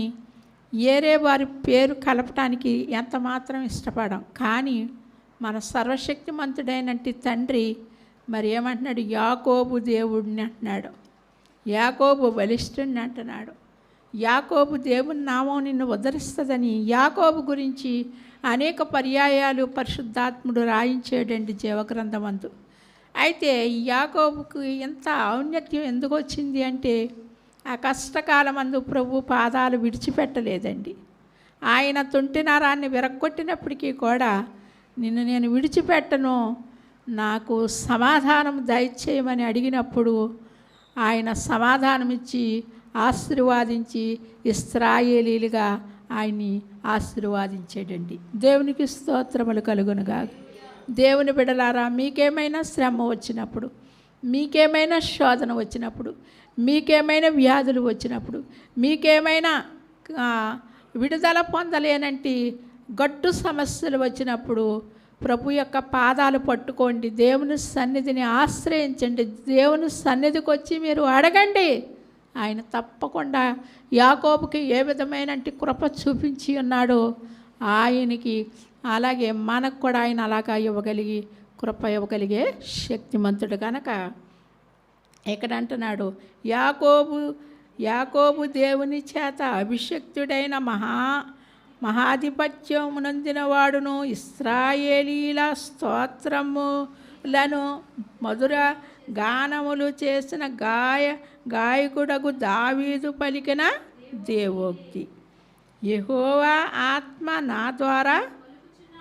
ఏరే వారి పేరు కలపటానికి ఎంత మాత్రం ఇష్టపడం. కానీ మన సర్వశక్తిమంతుడైనట్టి తండ్రి మరి ఏమంటున్నాడు? యాకోబు దేవుడిని అంటున్నాడు, యాకోబు బలిష్ఠుడిని అంటున్నాడు. యాకోబు దేవుని నామం నిన్ను ఉద్ధరిస్తుందని యాకోబు గురించి అనేక పర్యాయాలు పరిశుద్ధాత్ముడు రాయించాడండి జీవగ్రంథమందు. అయితే యాకోబుకు ఎంత ఔన్నత్యం ఎందుకు వచ్చింది అంటే ఆ కష్టకాలమందు ప్రభు పాదాలు విడిచిపెట్టలేదండి. ఆయన తుంటి నరాన్ని విరగొట్టినప్పటికీ కూడా నిన్ను నేను విడిచిపెట్టను, నాకు సమాధానం దయచేయమని అడిగినప్పుడు ఆయన సమాధానం ఇచ్చి ఆశీర్వాదించి ఇశ్రాయేలీలుగా ఆయన్ని ఆశీర్వాదించాడండి. దేవునికి స్తోత్రములు కలుగునుగా. దేవుని బిడ్డలారా, మీకేమైనా శ్రమ వచ్చినప్పుడు, మీకేమైనా శోధన వచ్చినప్పుడు, మీకేమైనా వ్యాధులు వచ్చినప్పుడు, మీకేమైనా విడుదల పొందలేనంటి గట్టు సమస్యలు వచ్చినప్పుడు ప్రభు యొక్క పాదాలు పట్టుకోండి, దేవుని సన్నిధిని ఆశ్రయించండి, దేవుని సన్నిధికి వచ్చి మీరు అడగండి. ఆయన తప్పకుండా యాకోబుకి ఏ విధమైన కృప చూపించి ఉన్నాడో ఆయనకి అలాగే మనకు కూడా ఆయన అలాగా ఇవ్వగలిగి కృప ఇవ్వగలిగే శక్తిమంతుడు కనుక ఇక్కడ అంటున్నాడు, యాకోబు దేవుని చేత అభిషక్తుడైన మహాధిపత్యం నొందిన వాడును, ఇశ్రాయేలీల స్తోత్రములను మధుర గానములు చేసిన గాయకుడగు దావీదు పలికిన దేవోక్తి, యెహోవా ఆత్మ నా ద్వారా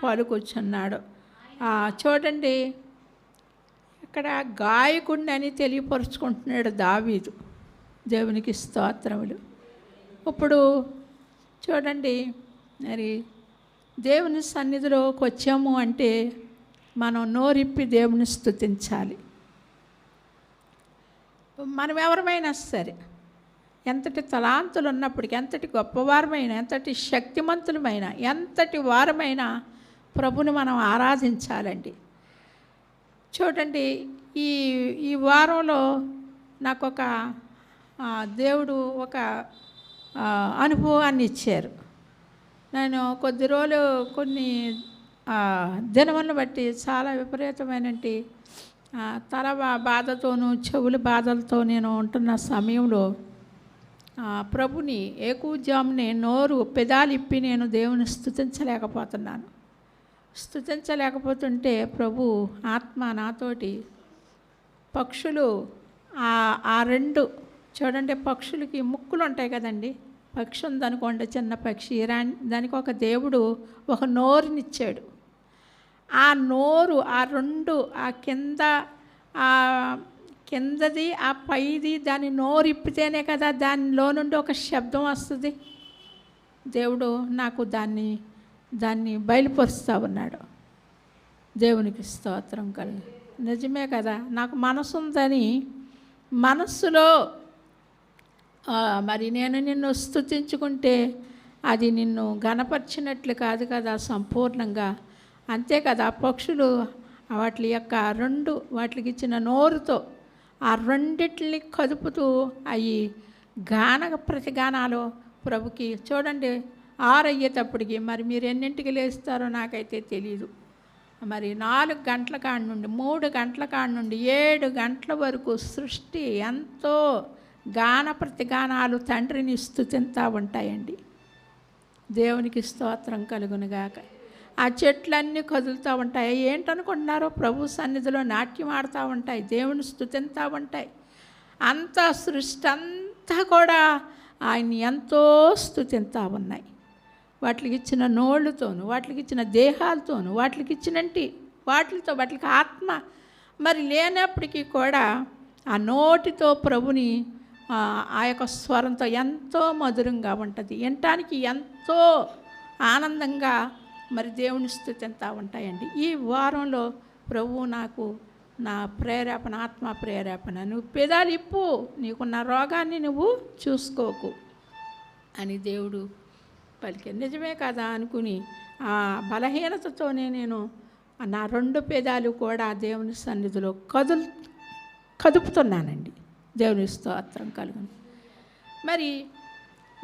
పలుకుచున్నాడు. చూడండి, ఇక్కడ గాయకుడిని అని తెలియపరుచుకుంటున్నాడు దావీదు. దేవునికి స్తోత్రములు. ఇప్పుడు చూడండి, మరి దేవుని సన్నిధిలోకి వచ్చాము అంటే మనం నోరిప్పి దేవుని స్తుతించాలి. మనం ఎవరమైనా సరే, ఎంతటి తలాంతులు ఉన్నప్పటికీ, ఎంతటి గొప్పవారమైనా, ఎంతటి శక్తిమంతులమైనా, ఎంతటి వారమైనా ప్రభుని మనం ఆరాధించాలండి. చూడండి, ఈ ఈ వారంలో నాకు ఒక దేవుడు ఒక అనుభవాన్ని ఇచ్చారు. నేను కొద్ది రోజులు కొన్ని దినములను బట్టి చాలా విపరీతమైన తల బాధతోనూ చెవుల బాధలతో నేను ఉంటున్న సమయంలో ప్రభుని ఏకూజామునే నోరు పెదాలిప్పి నేను దేవుని స్తుతించలేకపోతుంటే ప్రభు ఆత్మ నాతోటి పక్షులు ఆ రెండు చూడండి, పక్షులకి ముక్కులు ఉంటాయి కదండి. పక్షి ఉందనుకోండి, చిన్న పక్షి, దానికి ఒక దేవుడు ఒక నోరునిచ్చాడు. ఆ నోరు ఆ రెండు కిందది ఆ పైది దాని నోరు ఇప్పితేనే కదా దానిలో నుండి ఒక శబ్దం వస్తుంది. దేవుడు నాకు దాన్ని బయలుపరుస్తూ ఉన్నాడు. దేవునికి స్తోత్రం కలుగు. నిజమే కదా, నాకు మనసు ఉందని మనస్సులో మరి నేను నిన్ను స్తుతించుకుంటే అది నిన్ను ఘనపరిచినట్లు కాదు కదా సంపూర్ణంగా. అంతే కదా, పక్షులు వాటికి ఇచ్చిన నోరుతో ఆ రెండిటిని కదుపుతూ అవి ప్రతిగానాలు ప్రభుకి. చూడండి, 6 అయ్యేటప్పటికి మరి మీరు ఎన్నింటికి లేస్తారో నాకైతే తెలీదు. మరి 4 గంటల కాడి నుండి 3 గంటల కాడి నుండి 7 గంటల వరకు సృష్టి ఎంతో ప్రతిగానాలు తండ్రిని స్తుతింతూ ఉంటాయండి. దేవునికి స్తోత్రం కలుగునుగాక. ఆ చెట్లన్నీ కదులుతూ ఉంటాయి. ఏంటనుకుంటున్నారో, ప్రభు సన్నిధిలో నాట్యం ఆడుతూ ఉంటాయి, దేవుని స్తుతింతూ ఉంటాయి. అంతా సృష్టి అంతా కూడా ఆయన్ని ఎంతో స్తుతింతూ ఉన్నాయి. వాటికి ఇచ్చిన నోళ్ళతోను, వాటికి ఇచ్చిన దేహాలతోను, వాటికి ఆత్మ మరి లేనప్పటికీ కూడా ఆ నోటితో ప్రభుని ఆ యొక్క స్వరంతో ఎంతో మధురంగా ఉంటుంది. వినటానికి ఎంతో ఆనందంగా మరి దేవుని స్తుతింతూ ఉంటాయండి. ఈ వారంలో ప్రభువు నాకు నా ప్రేరేపణ, ఆత్మ ప్రేరేపణ, నువ్వు పెదాలిప్పు, నీకున్న రోగాన్ని నువ్వు చూసుకోకు అని దేవుడు పలికారు. నిజమే కదా అనుకుని ఆ బలహీనతతోనే నేను నా 2 పెదాలు కూడా దేవుని సన్నిధిలో కదుపుతున్నానండి. దేవుని స్తోత్రం కలుగును. మరి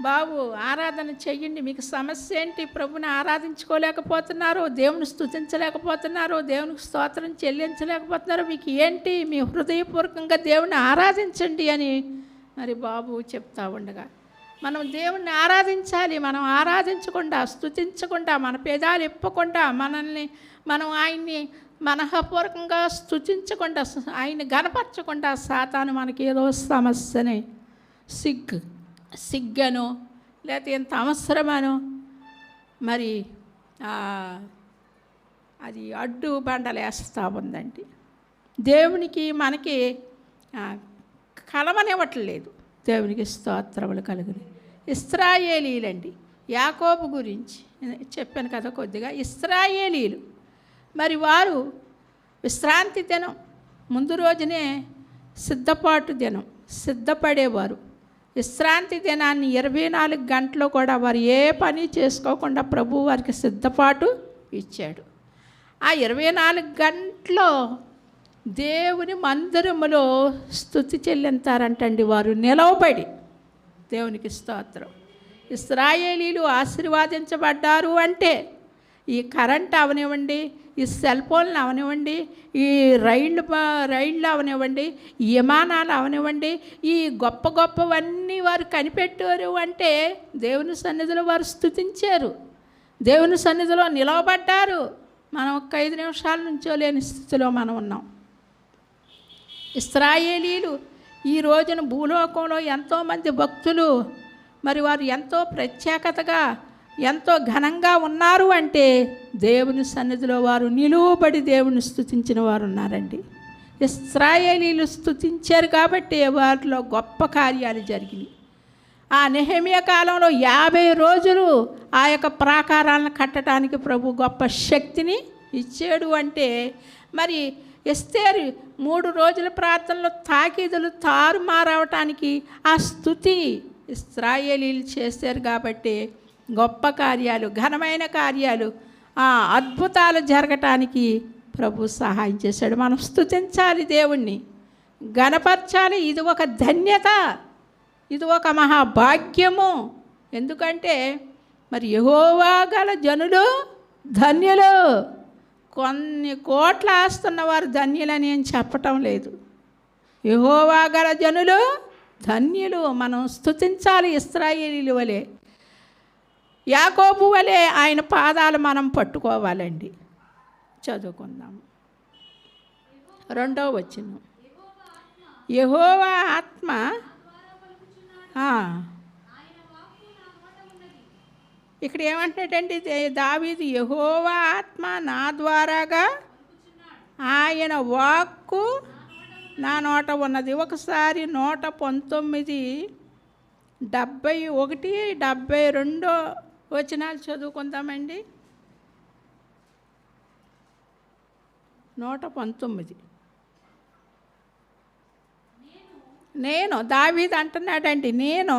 బాబు ఆరాధన చెయ్యండి. మీకు సమస్య ఏంటి? ప్రభుని ఆరాధించుకోలేకపోతున్నారు, దేవుని స్తుతించలేకపోతున్నారు, దేవునికి స్తోత్రం చెల్లించలేకపోతున్నారు, మీకు ఏంటి? మీ హృదయపూర్వకంగా దేవుని ఆరాధించండి అని మరి బాబు చెప్తా ఉండగా మనం దేవుణ్ణి ఆరాధించాలి. మనం ఆరాధించకుండా, స్తుతించకుండా, మన పేదాలు ఇప్పకుండా, మనం ఆయన్ని మనఃపూర్వకంగా స్తుతించకుండా, ఆయన్ని గనపరచకుండా సాతాను మనకి ఏదో సమస్యని సిగ్గను లేకపోతే ఎంత అవసరమనో మరి అది అడ్డు బండలు వేస్తూ ఉందండి. దేవునికి మనకి కలవనివ్వట్లేదు. దేవునికి స్తోత్రములు కలుగును. ఇశ్రాయేలీలండి, యాకోబు గురించి చెప్పాను కదా కొద్దిగా. ఇశ్రాయేలీలు మరి వారు విశ్రాంతి దినం ముందు రోజునే సిద్ధపడేవారు. విశ్రాంతి దినాన్ని 24 గంటలు కూడా వారు ఏ పని చేసుకోకుండా ప్రభు వారికి సిద్ధపాటు ఇచ్చాడు. ఆ 24 గంటలో దేవుని మందిరములో స్తుతి చెల్లింతారంటండి వారు నిలవబడి. దేవునికి స్తోత్రం. ఇశ్రాయేలీలు ఆశీర్వాదించబడ్డారు అంటే ఈ కరెంట్ అవనివ్వండి, ఈ సెల్ ఫోన్లు అవనివ్వండి, ఈ రైళ్ళు అవనివ్వండి, ఈ విమానాలు అవనివ్వండి, ఈ గొప్పవన్నీ వారు కనిపెట్టారు అంటే దేవుని సన్నిధిలో వారు స్తుతించారు, దేవుని సన్నిధిలో నిలవబడ్డారు. మనం ఒక 5 నిమిషాల నుంచో లేని స్థితిలో మనం ఉన్నాం. ఇశ్రాయేలీలు ఈ రోజున భూలోకంలో ఎంతోమంది భక్తులు మరి వారు ఎంతో ప్రత్యేకతగా ఎంతో ఘనంగా ఉన్నారు అంటే దేవుని సన్నిధిలో వారు నిలువబడి దేవుని స్తుతించిన వారు ఉన్నారండి. ఇశ్రాయేలీలు స్తుతించారు కాబట్టి వారిలో గొప్ప కార్యాలు జరిగినాయి. ఆ నెహెమియా కాలంలో 50 రోజులు ఆ యొక్క ప్రాకారాలను కట్టడానికి ప్రభు గొప్ప శక్తిని ఇచ్చాడు అంటే మరి ఎస్తేరు 3 రోజుల ప్రార్థనలో తాకీదులు తారుమారవటానికి ఆ స్తుతి ఇశ్రాయేలీలు చేశారు కాబట్టి గొప్ప కార్యాలు, ఘనమైన కార్యాలు ఆ అద్భుతాలు జరగటానికి ప్రభు సహాయం చేశాడు. మనం స్తుతించాలి, దేవుణ్ణి ఘనపరచాలి. ఇది ఒక ధన్యత, ఇది ఒక మహాభాగ్యము. ఎందుకంటే మరి యెహోవా గల జనులు ధన్యులు. కొన్ని కోట్ల ఆస్తున్న వారు ధన్యులని ఏం చెప్పటం లేదు. యెహోవా గల జనులు ధన్యులు. మనం స్తుతించాలి. ఇశ్రాయేలీయుల వలె, యాకోబు వలె ఆయన పాదాలు మనం పట్టుకోవాలండి. చదువుకుందాం. 2వ వచనం. యెహోవా ఆత్మ ఇక్కడ ఏమంటున్నాడండి దావీదు, యెహోవా ఆత్మ నా ద్వారాగా ఆయన వాక్కు నా నోట ఉన్నది. ఒకసారి 119, 71, 72 వచనాలు చదువుకుందామండి. 119. నేను దావీదు అంటున్నాడండి, నేను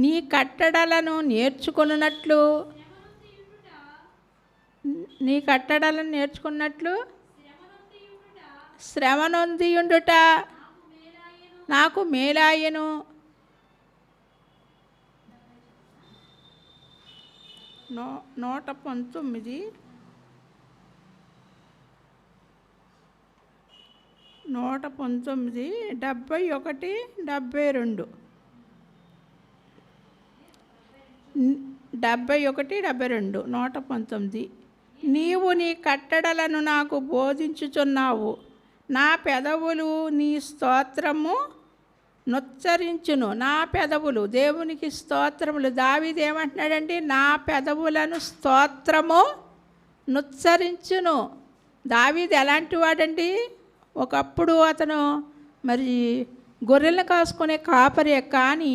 నీ కట్టడలను నేర్చుకున్నట్లు, నీ కట్టడలను నేర్చుకున్నట్లు శ్రమనొందియుండుట నాకు మేలాయను. నో 119, 71, 72, 72. 119. నీవు నీ కట్టడలను నాకు బోధించుచున్నావు, నా పెదవులు నీ స్తోత్రము నుచ్చరించును. నా పెదవులు, దేవునికి స్తోత్రములు. దావీదు ఏమంటున్నాడండి, నా పెదవులను స్తోత్రము నుచ్చరించును. దావీదు ఎలాంటి వాడండి, ఒకప్పుడు అతను మరి గొర్రెలను కాసుకునే కాపరే, కానీ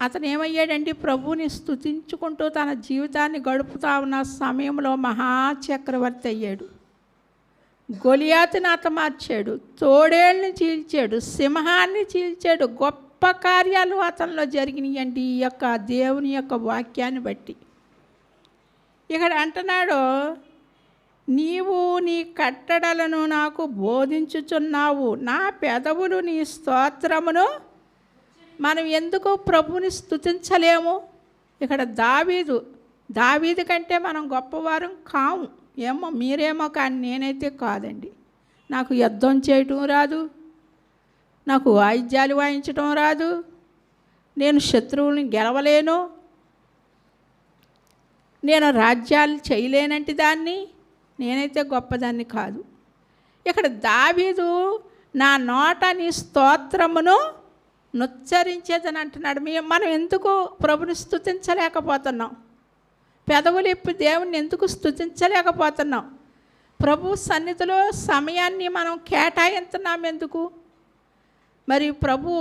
అతను ఏమయ్యాడండి, ప్రభువుని స్తుతించుకుంటూ తన జీవితాన్ని గడుపుతా ఉన్న సమయంలో మహాచక్రవర్తి అయ్యాడు. గొలియాతుని హతమార్చాడు, తోడేళ్ళని చీల్చాడు, సింహాన్ని చీల్చాడు. గొప్ప కార్యాలు అతనిలో జరిగినాయండి ఈ యొక్క దేవుని యొక్క వాక్యాన్ని బట్టి. ఇక్కడ అంటున్నాడు, నీవు నీ కట్టడలను నాకు బోధించుచున్నావు, నా పెదవులు నీ స్తోత్రమును. మనం ఎందుకు ప్రభుని స్తుతించలేము? ఇక్కడ దావీదు కంటే మనం గొప్పవారం కాము. ఏమో మీరేమో, కానీ నేనైతే కాదండి. నాకు యుద్ధం చేయటం రాదు, నాకు వాయిద్యాలు వాయించటం రాదు, నేను శత్రువుని గెలవలేను, నేను రాజ్యాలు చేయలేనంటి దాన్ని, నేనైతే గొప్పదాన్ని కాదు. ఇక్కడ దావీదు నా నోట నీ స్తోత్రమును నుచ్చరించేదని అంటున్నాడు. మనం ఎందుకు ప్రభుని స్తుతించలేకపోతున్నాం? పెదవులు ఇప్పి దేవుణ్ణి ఎందుకు స్తుతించలేకపోతున్నాం? ప్రభు సన్నిధిలో సమయాన్ని మనం కేటాయిస్తున్నాం ఎందుకు? మరి ప్రభు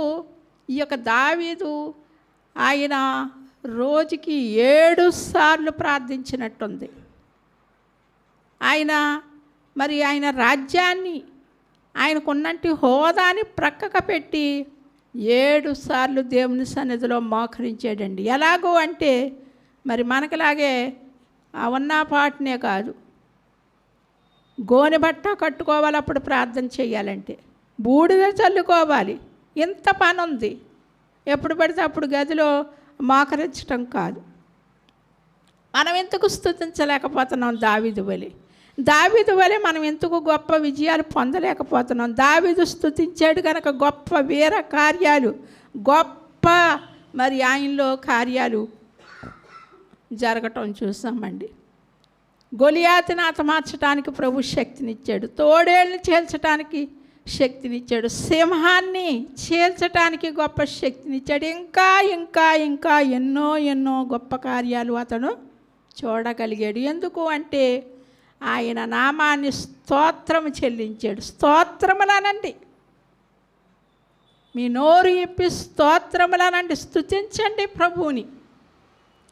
ఈ యొక్క దావీదు ఆయన రోజుకి 7 సార్లు ప్రార్థించినట్టుంది. ఆయన రాజ్యాన్ని, ఆయనకున్నటి హోదాని ప్రక్కకు పెట్టి 7 సార్లు దేవుని సన్నిధిలో మోకరించాడండి. ఎలాగో అంటే మరి మనకిలాగే ఉన్న పాటనే కాదు, గోనె బట్ట కట్టుకోవాలి, అప్పుడు ప్రార్థన చేయాలంటే బూడిద చల్లుకోవాలి, ఇంత పని ఉంది. ఎప్పుడు పడితే అప్పుడు గదిలో మోకరించటం కాదు. మనం ఎందుకు స్తుతించలేకపోతున్నాం? దావీదు వలె మనం ఎందుకు గొప్ప విజయాలు పొందలేకపోతున్నాం? దావీదు స్తుతించాడు కనుక గొప్ప వీర కార్యాలు, గొప్ప మరి ఆయనలో కార్యాలు జరగటం చూసామండి. గొలియాతుని హతమార్చడానికి ప్రభు శక్తినిచ్చాడు, తోడేళ్ళని చీల్చడానికి శక్తినిచ్చాడు, సింహాన్ని చీల్చడానికి గొప్ప శక్తినిచ్చాడు. ఇంకా ఇంకా ఇంకా ఎన్నో ఎన్నో గొప్ప కార్యాలు అతను చూడగలిగాడు. ఎందుకు అంటే ఆయన నామాన్ని స్తోత్రము చెల్లించాడు. స్తోత్రములనండి, మీ నోరు ఇప్పి స్తోత్రములనండి, స్తుతించండి ప్రభువుని.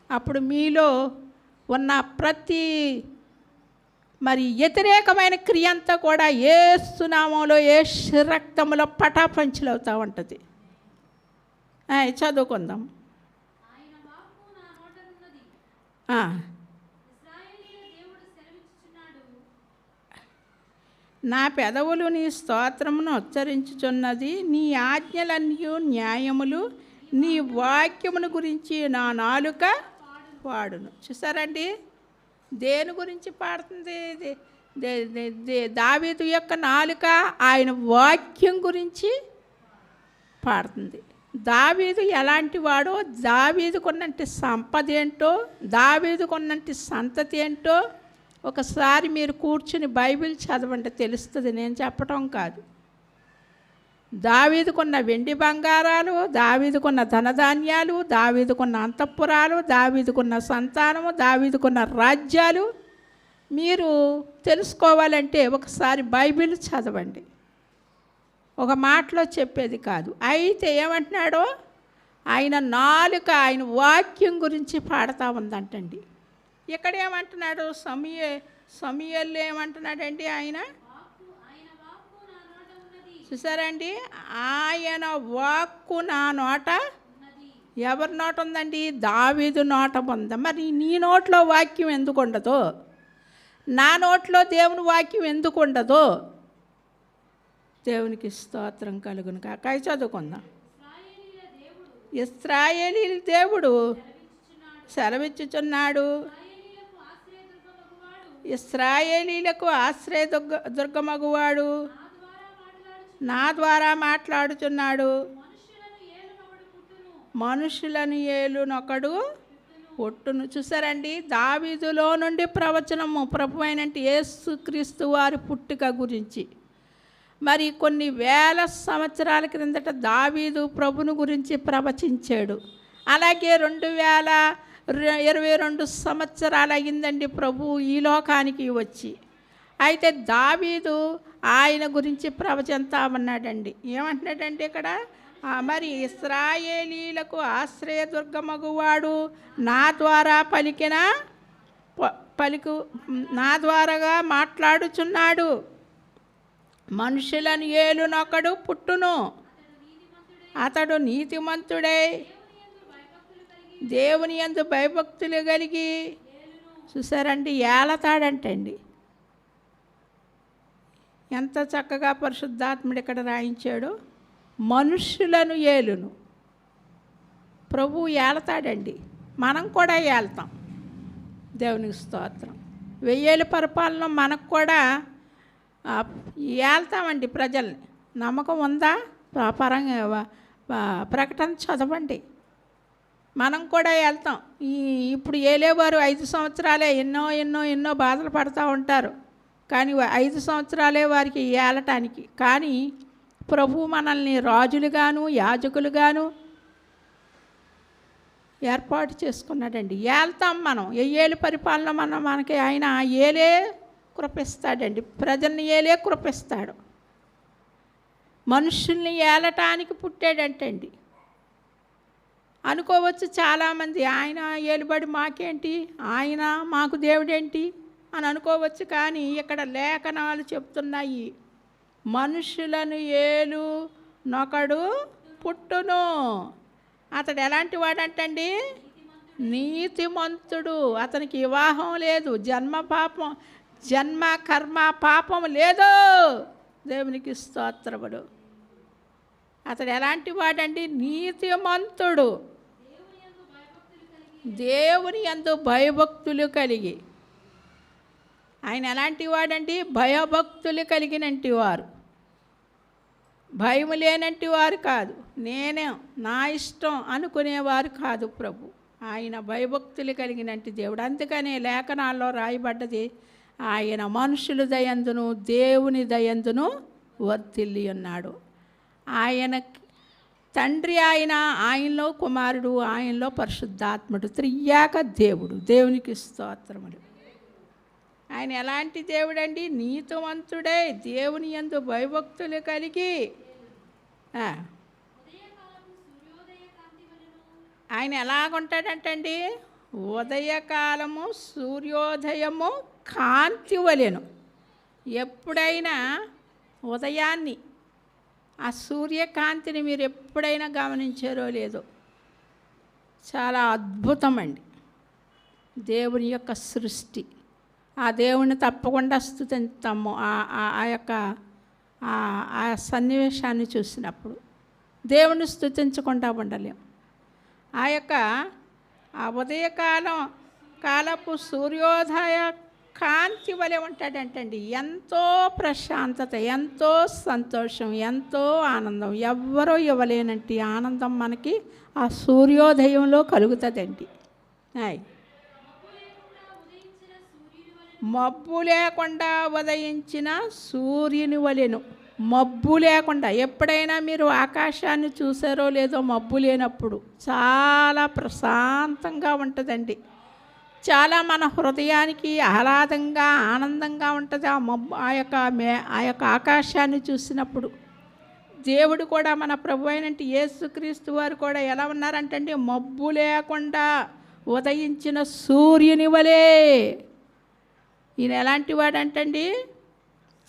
అప్పుడు మీలో ఉన్న ప్రతి మరి వ్యతిరేకమైన క్రియ అంతా కూడా యేసు నామములో, యేసు రక్తములో పటాపంచలవుతూ ఉంటుంది. చదువుకుందాం. ఆ. నా పెదవులు నీ స్తోత్రమును ఉచ్చరించుచున్నది, నీ ఆజ్ఞలన్నీ న్యాయములు, నీ వాక్యమును గురించి నా నాలుక పాడును. చూసారండి, దేని గురించి పాడుతుంది? దావీదు యొక్క నాలుక ఆయన వాక్యం గురించి పాడుతుంది. దావీదు ఎలాంటి వాడో, దావీదుకున్నంటి సంపద ఏంటో, దావీదుకున్నంటి సంతతి ఏంటో ఒకసారి మీరు కూర్చుని బైబిల్ చదవండి, తెలుస్తుంది, నేను చెప్పటం కాదు. దావీదుకున్న వెండి బంగారాలు, దావీదుకున్న ధనధాన్యాలు, దావీదుకున్న అంతఃపురాలు, దావీదుకున్న సంతానము, దావీదుకున్న రాజ్యాలు మీరు తెలుసుకోవాలంటే ఒకసారి బైబిల్ చదవండి. ఒక మాటలో చెప్పేది కాదు. అయితే ఏమంటున్నాడో, ఆయన నాలుక ఆయన వాక్యం గురించి పాడుతూ ఉందంటండి. ఇక్కడ ఏమంటున్నాడు, సమూయేలు ఏమంటున్నాడండి, ఆయన చూసారండి, ఆయన వాక్కు నా నోట, ఎవరి నోట ఉందండి? దావీదు నోట ఉందా? మరి నీ నోట్లో వాక్యం ఎందుకు ఉండదో? నా నోట్లో దేవుని వాక్యం ఎందుకు ఉండదో? దేవునికి స్తోత్రం కలుగును కాక. చదువుకుందాం. ఇశ్రాయేలీల దేవుడు సెలవిచ్చుచున్నాడు, ఇశ్రాయేలీలకు ఆశ్రయ దుర్గమగువాడు నా ద్వారా మాట్లాడుచున్నాడు, మనుషులను ఏలునొకడు పుట్టును. చూసారండి, దావీదులో నుండి ప్రవచనము ప్రభు అయినట్టు యేసుక్రీస్తు వారి పుట్టుక గురించి. మరి కొన్ని వేల సంవత్సరాల క్రిందట దావీదు ప్రభును గురించి ప్రవచించాడు. అలాగే 2022 సంవత్సరాలు అయిందండి ప్రభు ఈ లోకానికి వచ్చి. అయితే దావీదు ఆయన గురించి ప్రవచిస్తా ఉన్నాడండి. ఏమంటున్నాడండి ఇక్కడ, మరి ఇశ్రాయేలీలకు ఆశ్రయదుర్గమగువాడు నా ద్వారా నా ద్వారాగా మాట్లాడుచున్నాడు, మనుషులను ఏలునొకడు పుట్టును, అతడు నీతిమంతుడై దేవుని యందు భయభక్తులు కలిగి. చూసారండి, ఏలతాడంటండి. ఎంత చక్కగా పరిశుద్ధాత్ముడు ఇక్కడ రాయించాడు. మనుషులను ఏలును. ప్రభు ఏలతాడండి, మనం కూడా ఏళ్తాం. దేవునికి స్తోత్రం. 1000 ఏళ్ళ పరిపాలన మనకు కూడా ఏళ్తామండి ప్రజల్ని. నమ్మకం ఉందా? పరంగా ప్రకటన చదవండి, మనం కూడా వెళ్తాం. ఇప్పుడు ఏలేవారు 5 సంవత్సరాలే ఎన్నో బాధలు పడుతూ ఉంటారు. కానీ 5 సంవత్సరాలే వారికి ఏలటానికి. కానీ ప్రభు మనల్ని రాజులుగాను యాజకులుగాను ఏర్పాటు చేసుకున్నాడండి. ఏళ్తాం మనం. 1000 ఏళ్ళ పరిపాలన మనకి ఆయన ఏలే కృపిస్తాడండి, ప్రజల్ని ఏలే కృపిస్తాడు. మనుషుల్ని ఏలటానికి పుట్టాడంటండి. అనుకోవచ్చు చాలామంది, ఆయన ఏలుబడి మాకేంటి, ఆయన మాకు దేవుడేంటి అని అనుకోవచ్చు. కానీ ఇక్కడ లేఖనాలు చెప్తున్నాయి, మనుషులను ఏలు నొకడు పుట్టును. అతడు ఎలాంటి వాడంటండి? నీతిమంతుడు. అతనికి వివాహం లేదు, జన్మ కర్మ పాపం లేదు. దేవునికి స్తోత్రములు. అతడు ఎలాంటి వాడండి? నీతిమంతుడు, దేవుని యందు భయభక్తులు కలిగి. ఆయన ఎలాంటి వాడండి? భయభక్తులు కలిగినంటి వారు, భయం లేనంటి వారు కాదు, నేనే నా ఇష్టం అనుకునేవారు కాదు ప్రభు. ఆయన భయభక్తులు కలిగినంటి దేవుడు. అందుకనే లేఖనాల్లో రాయబడ్డది, ఆయన మనుషుల దయందును దేవుని దయందును వర్ధిల్లి ఉన్నాడు. ఆయన తండ్రి ఆయన, ఆయనలో కుమారుడు, ఆయనలో పరిశుద్ధాత్ముడు, త్రియాక దేవుడు. దేవునికి స్తోత్రములు. ఆయన ఎలాంటి దేవుడండి? నీతిమంతుడే, దేవుని యందు భయభక్తులు కలిగి. ఆయన ఎలాగుంటాడంటండి? ఉదయకాలము సూర్యోదయము కాంతి వలెను. ఎప్పుడైనా ఉదయాన్ని ఆ సూర్యకాంతిని మీరు ఎప్పుడైనా గమనించారో లేదో, చాలా అద్భుతం అండి. దేవుని యొక్క సృష్టి. ఆ దేవుని తప్పకుండా స్తుతిస్తాము ఆ యొక్క ఆ సన్నివేశాన్ని చూసినప్పుడు. దేవుని స్తుతించకుండా ఉండలేం. ఆ యొక్క ఆ కాలపు సూర్యోదయ కాంతి వలె ఉంటాడంటండి. ఎంతో ప్రశాంతత, ఎంతో సంతోషం, ఎంతో ఆనందం. ఎవ్వరూ ఇవ్వలేనంటి ఆనందం మనకి ఆ సూర్యోదయంలో కలుగుతుందండి. మబ్బు లేకుండా ఉదయించిన సూర్యుని వలెను. మబ్బు లేకుండా ఎప్పుడైనా మీరు ఆకాశాన్ని చూసారో లేదో, మబ్బు లేనప్పుడు చాలా ప్రశాంతంగా ఉంటుందండి. చాలా మన హృదయానికి ఆహ్లాదంగా ఆనందంగా ఉంటుంది ఆ యొక్క ఆకాశాన్ని చూసినప్పుడు. దేవుడు కూడా, మన ప్రభు అయినట్టు యేసుక్రీస్తు వారు కూడా ఎలా ఉన్నారంటండి, మబ్బు లేకుండా ఉదయించిన సూర్యుని వలె. ఈయన ఎలాంటి వాడంటండి,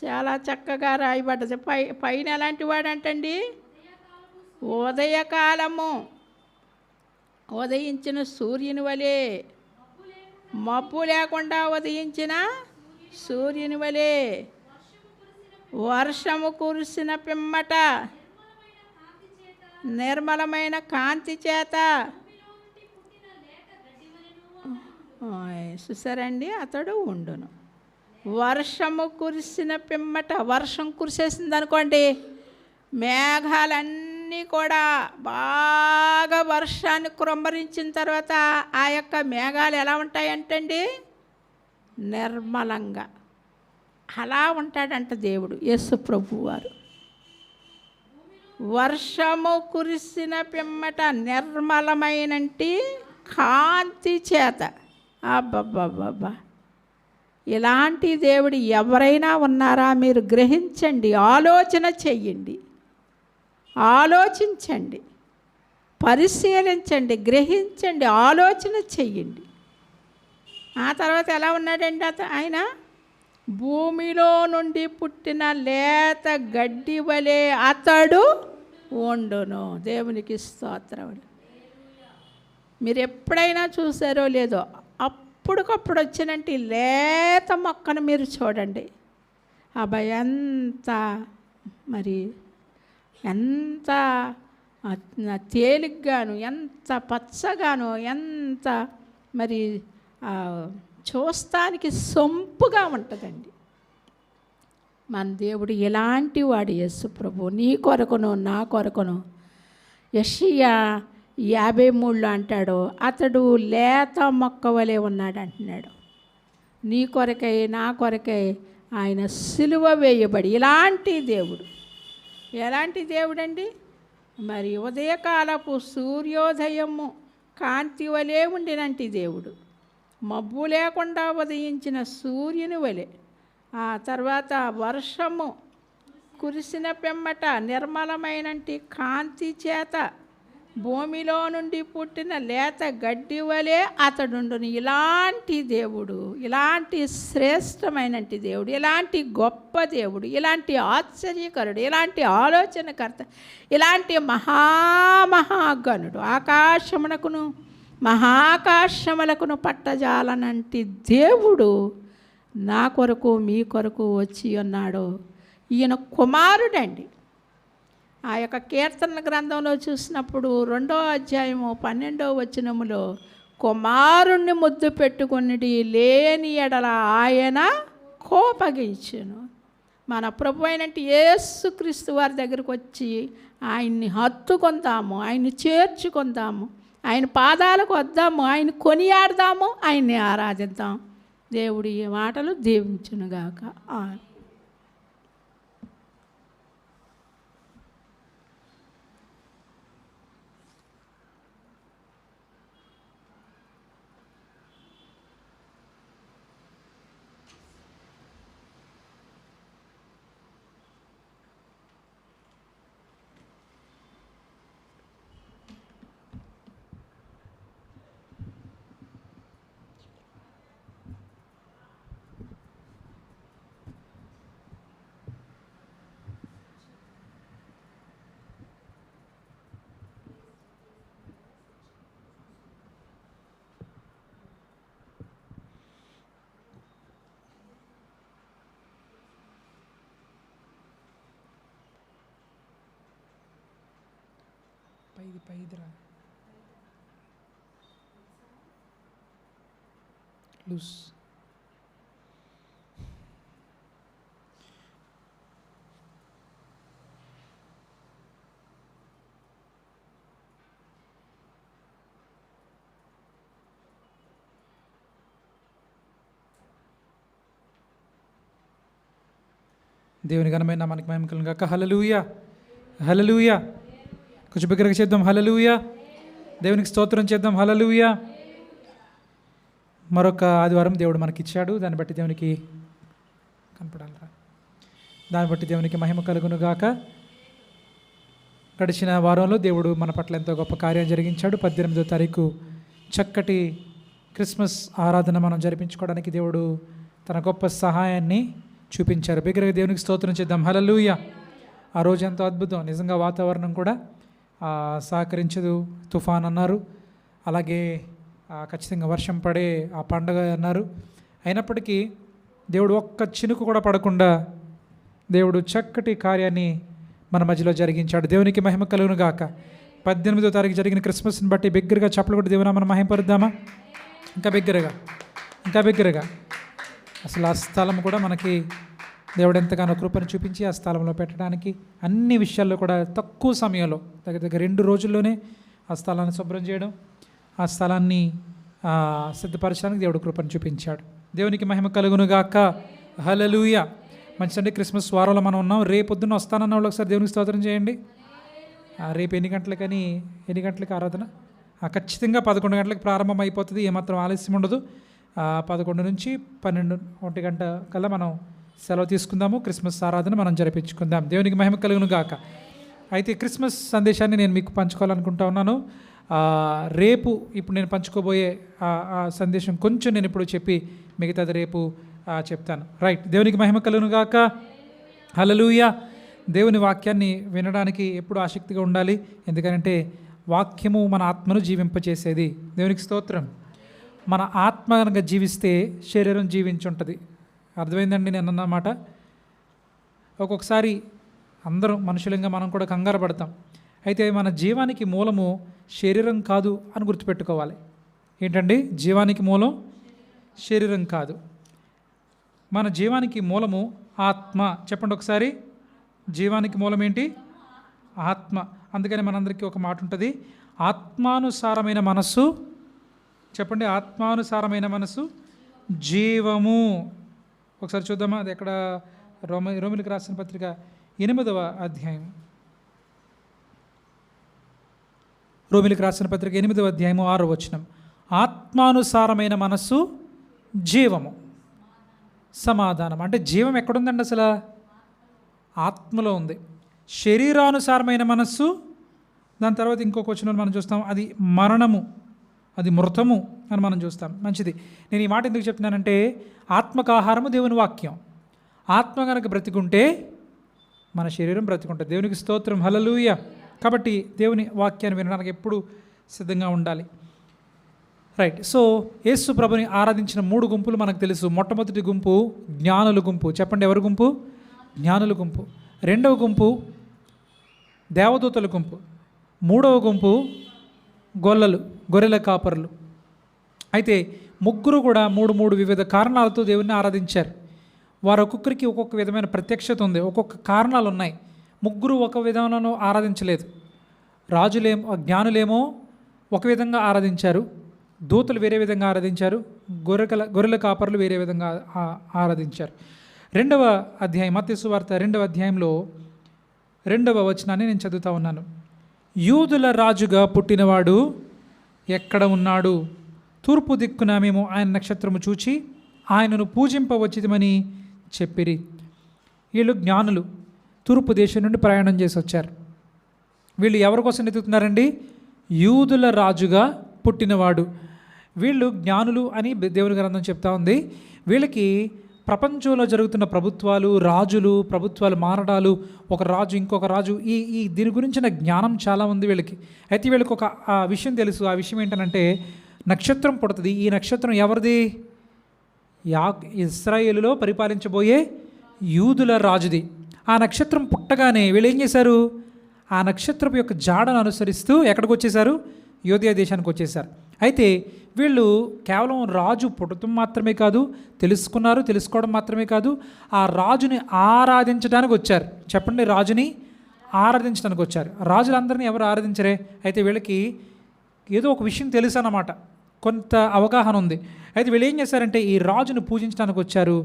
చాలా చక్కగా రాయబడ్డది. పైన ఎలాంటి వాడంటండి, ఉదయకాలము ఉదయించిన సూర్యుని వలె, మబ్బు లేకుండా ఉదయించిన సూర్యుని వలె, వర్షము కురిసిన పిమ్మట నిర్మలమైన కాంతి చేత. చూసారండి, అతడు ఉండును. వర్షము కురిసిన పిమ్మట, వర్షం కురిసేసింది అనుకోండి, మేఘాలన్నీ కూడా బాగా వర్షాన్ని కురంభరించిన తర్వాత ఆ యొక్క మేఘాలు ఎలా ఉంటాయంటండి, నిర్మలంగా. అలా ఉంటాడంట దేవుడు, యేసు ప్రభువు వారు. వర్షము కురిసిన పిమ్మట నిర్మలమైనంటి కాంతి చేత. అబ్బబ్బబ్బబ్బా, ఇలాంటి దేవుడు ఎవరైనా ఉన్నారా? మీరు గ్రహించండి, ఆలోచన చెయ్యండి, ఆలోచించండి, పరిశీలించండి, గ్రహించండి, ఆలోచన చెయ్యండి. ఆ తర్వాత ఎలా ఉన్నాడండి ఆయన? భూమిలో నుండి పుట్టిన లేత గడ్డి వలె అతడు ఉండును. దేవునికి స్తోత్రం. మీరు ఎప్పుడైనా చూసారో లేదో, అప్పటికప్పుడు వచ్చినట్టు లేత మొక్కను మీరు చూడండి. అబ్బాయి ఎంత తేలిగ్గాను, ఎంత పచ్చగాను, ఎంత చూస్తానికి సొంపుగా ఉంటుందండి. మన దేవుడు ఎలాంటి వాడు యేసు ప్రభు. నీ కొరకును నా కొరకును యెషయా 53లో అంటాడు, అతడు లేత మొక్క వలె ఉన్నాడు అంటున్నాడు. నీ కొరకై నా కొరకై ఆయన సిలువ వేయబడి. ఇలాంటి దేవుడు, ఎలాంటి దేవుడండి? ఉదయకాలపు సూర్యోదయము కాంతి వలె ఉండినంటి దేవుడు, మబ్బు లేకుండా ఉదయించిన సూర్యుని వలె. ఆ తర్వాత వర్షము కురిసిన పిమ్మట నిర్మలమైనంటి కాంతి చేత భూమిలో నుండి పుట్టిన లేత గడ్డి వలె అతడుండును. ఇలాంటి దేవుడు, ఇలాంటి శ్రేష్టమైనటి దేవుడు, ఇలాంటి గొప్ప దేవుడు, ఇలాంటి ఆశ్చర్యకరుడు, ఇలాంటి ఆలోచనకర్త, ఇలాంటి మహాగణుడు, ఆకాశమునకును మహాకాశములకును పట్టజాలనంటి దేవుడు నా కొరకు మీ కొరకు వచ్చి ఉన్నాడు. ఈయన కుమారుడండి. ఆ యొక్క కీర్తన గ్రంథంలో చూసినప్పుడు 2వ అధ్యాయము 12వ వచనములో, కుమారుణ్ణి ముద్దు పెట్టుకొనిడి లేని ఎడల ఆయన కోపగించును. మన ప్రభు అయినట్టు యేసుక్రీస్తు వారి దగ్గరకు వచ్చి ఆయన్ని హత్తుకొందాము, ఆయన్ని చేర్చుకుందాము, ఆయన పాదాలకు వద్దాము, ఆయన కొనియాడదాము, ఆయన్ని ఆరాధిద్దాం. దేవుడు ఈ మాటలు దీవించునుగాక. పైదిరా లూస్. దేవుని ఘనమైన మనకి మహిమ కలుగును గాక. హల్లెలూయా, హల్లెలూయా. కొంచెం బిగ్గరగా చేద్దాం హల్లెలూయా. దేవునికి స్తోత్రం చేద్దాం హల్లెలూయా. మరొక ఆదివారం దేవుడు మనకి ఇచ్చాడు. దాన్ని బట్టి దేవునికి కనపడాలరా, దాన్ని బట్టి దేవునికి మహిమ కలుగును గాక. గడిచిన వారంలో దేవుడు మన పట్ల ఎంతో గొప్ప కార్యం జరిగించాడు. 18వ తారీఖు చక్కటి క్రిస్మస్ ఆరాధన మనం జరిపించుకోవడానికి దేవుడు తన గొప్ప సహాయాన్ని చూపించారు. బిగ్గరగా దేవునికి స్తోత్రం చేద్దాం హల్లెలూయా. ఆ రోజు ఎంతో అద్భుతం. నిజంగా వాతావరణం కూడా సహకరించదు, తుఫాన్ అన్నారు, అలాగే ఖచ్చితంగా వర్షం పడే ఆ పండగ అన్నారు. అయినప్పటికీ దేవుడు ఒక్క చినుకు కూడా పడకుండా దేవుడు చక్కటి కార్యాన్ని మన మధ్యలో జరిగించాడు. దేవునికి మహిమ కలుగును గాక. 18వ తారీఖు జరిగిన క్రిస్మస్ని బట్టి బిగ్గరగా చప్పలు కూడా దేవుని మనం మహిమపరుద్దామా? ఇంకా బిగ్గరగా, ఇంకా బిగ్గరగా. అసలు ఆ స్థలం కూడా మనకి దేవుడు ఎంతగానో కృపను చూపించి ఆ స్థలంలో పెట్టడానికి అన్ని విషయాల్లో కూడా తక్కువ సమయంలో దగ్గర 2 రోజుల్లోనే ఆ స్థలాన్ని శుభ్రం చేయడం, ఆ స్థలాన్ని సిద్ధపరచడానికి దేవుడు కృపను చూపించాడు. దేవునికి మహిమ కలుగును గాక. హల్లెలూయా. మంచిదండి, క్రిస్మస్ వారంలో మనం ఉన్నాం. రేపు పొద్దున్న వస్తానన్న వాళ్ళు ఒకసారి దేవునికి స్తోత్రం చేయండి. రేపు ఎన్ని గంటలకి ఆరాధన? ఖచ్చితంగా 11 గంటలకు ప్రారంభం అయిపోతుంది. ఏమాత్రం ఆలస్యం ఉండదు. 11 నుంచి 12, 1 గంట కల్లా మనం సెలవు తీసుకుందాము. క్రిస్మస్ ఆరాధన మనం జరిపించుకుందాం. దేవునికి మహిమ కలుగును గాక. అయితే క్రిస్మస్ సందేశాన్ని నేను మీకు పంచుకోవాలనుకుంటా ఉన్నాను. రేపు ఇప్పుడు నేను పంచుకోబోయే ఆ సందేశం కొంచెం నేను ఇప్పుడు చెప్పి మిగతాది రేపు చెప్తాను. రైట్. దేవునికి మహిమ కలుగును గాక. హల్లెలూయా. దేవుని వాక్యాన్ని వినడానికి ఎప్పుడు ఆసక్తిగా ఉండాలి. ఎందుకంటే వాక్యము మన ఆత్మను జీవింపచేసేది. దేవునికి స్తోత్రం. మన ఆత్మ కనుక జీవిస్తే శరీరం జీవించుంటుంది. అర్థమైందండి నేను అన్నమాట. ఒక్కొక్కసారి అందరం మనుషులంగా మనం కూడా కంగారు పడతాం. అయితే మన జీవానికి మూలము శరీరం కాదు అని గుర్తుపెట్టుకోవాలి. ఏంటండి? జీవానికి మూలం శరీరం కాదు, మన జీవానికి మూలము ఆత్మ. చెప్పండి ఒకసారి, జీవానికి మూలం ఏంటి? ఆత్మ. అందుకని మనందరికీ ఒక మాట ఉంటుంది, ఆత్మానుసారమైన మనస్సు. చెప్పండి, ఆత్మానుసారమైన మనస్సు జీవము. ఒకసారి చూద్దామా? అది ఎక్కడ? రోమిలకు రాసిన పత్రిక 8వ అధ్యాయం. రోమిలకు రాసిన పత్రిక 8వ అధ్యాయము 6వ వచనం. ఆత్మానుసారమైన మనస్సు జీవము, సమాధానం. అంటే జీవం ఎక్కడుందండి? అసలు ఆత్మలో ఉంది. శరీరానుసారమైన మనస్సు, దాని తర్వాత ఇంకొక వచనం మనం చూస్తాం, అది మరణము, అది మృతము అని మనం చూస్తాం. మంచిది. నేను ఈ మాట ఎందుకు చెప్తున్నానంటే, ఆత్మకు ఆహారము దేవుని వాక్యం. ఆత్మ కనుక బ్రతికుంటే మన శరీరం బ్రతికుంటుంది. దేవునికి స్తోత్రం, హల్లెలూయా. కాబట్టి దేవుని వాక్యాన్ని వినడానికి ఎప్పుడు సిద్ధంగా ఉండాలి. రైట్. సో యేసు ప్రభుని ఆరాధించిన 3 గుంపులు మనకు తెలుసు. మొట్టమొదటి గుంపు జ్ఞానుల గుంపు. చెప్పండి, ఎవరి గుంపు? జ్ఞానుల గుంపు. 2వ గుంపు దేవదూతల గుంపు. 3వ గుంపు గొర్రెల కాపరులు. అయితే ముగ్గురు కూడా 3 వివిధ కారణాలతో దేవుని ఆరాధించారు. వారు ఒక్కొక్కరికి ఒక్కొక్క విధమైన ప్రత్యక్షత ఉంది, ఒక్కొక్క కారణాలు ఉన్నాయి. ముగ్గురు ఒక విధంలో ఆరాధించలేదు. జ్ఞానులేమో ఒక విధంగా ఆరాధించారు, దూతలు వేరే విధంగా ఆరాధించారు, గొర్రెల కాపరులు వేరే విధంగా ఆరాధించారు. 2వ అధ్యాయం, మత్తయి సువార్త 2వ అధ్యాయంలో 2వ వచనాన్ని నేను చదువుతా ఉన్నాను. యూదుల రాజుగా పుట్టినవాడు ఎక్కడ ఉన్నాడు? తూర్పు దిక్కున మేము ఆయన నక్షత్రము చూచి ఆయనను పూజింపవచ్చితమని చెప్పిరి. వీళ్ళు జ్ఞానులు, తూర్పు దేశం నుండి ప్రయాణం చేసి వచ్చారు. వీళ్ళు ఎవరి కోసం వెతుకుతున్నారండి? యూదుల రాజుగా పుట్టినవాడు. వీళ్ళు జ్ఞానులు అని దేవుని గ్రంథం చెప్తా ఉంది. వీళ్ళకి ప్రపంచంలో జరుగుతున్న ప్రభుత్వాలు మారడాలు, ఒక రాజు ఇంకొక రాజు, ఈ దీని గురించిన జ్ఞానం చాలా ఉంది వీళ్ళకి. అయితే వీళ్ళకి ఒక విషయం తెలుసు. ఆ విషయం ఏంటంటే, నక్షత్రం పుడుతుంది. ఈ నక్షత్రం ఎవరిది? ఇశ్రాయేలులో పరిపాలించబోయే యూదుల రాజుది. ఆ నక్షత్రం పుట్టగానే వీళ్ళు ఏం చేశారు? ఆ ఆ నక్షత్రపు యొక్క జాడను అనుసరిస్తూ ఎక్కడికి వచ్చేసారు? యోధియా దేశానికి వచ్చేసారు. అయితే వీళ్ళు కేవలం రాజు పుట్టడం మాత్రమే కాదు, తెలుసుకోవడం మాత్రమే కాదు, ఆ రాజుని ఆరాధించడానికి వచ్చారు. చెప్పండి, రాజుని ఆరాధించడానికి వచ్చారు. రాజులందరినీ ఎవరు ఆరాధించరే? అయితే వీళ్ళకి ఏదో ఒక విషయం తెలుసు అన్నమాట, కొంత అవగాహన ఉంది. అయితే వీళ్ళు ఏం చేశారంటే ఈ రాజును పూజించడానికి వచ్చారు.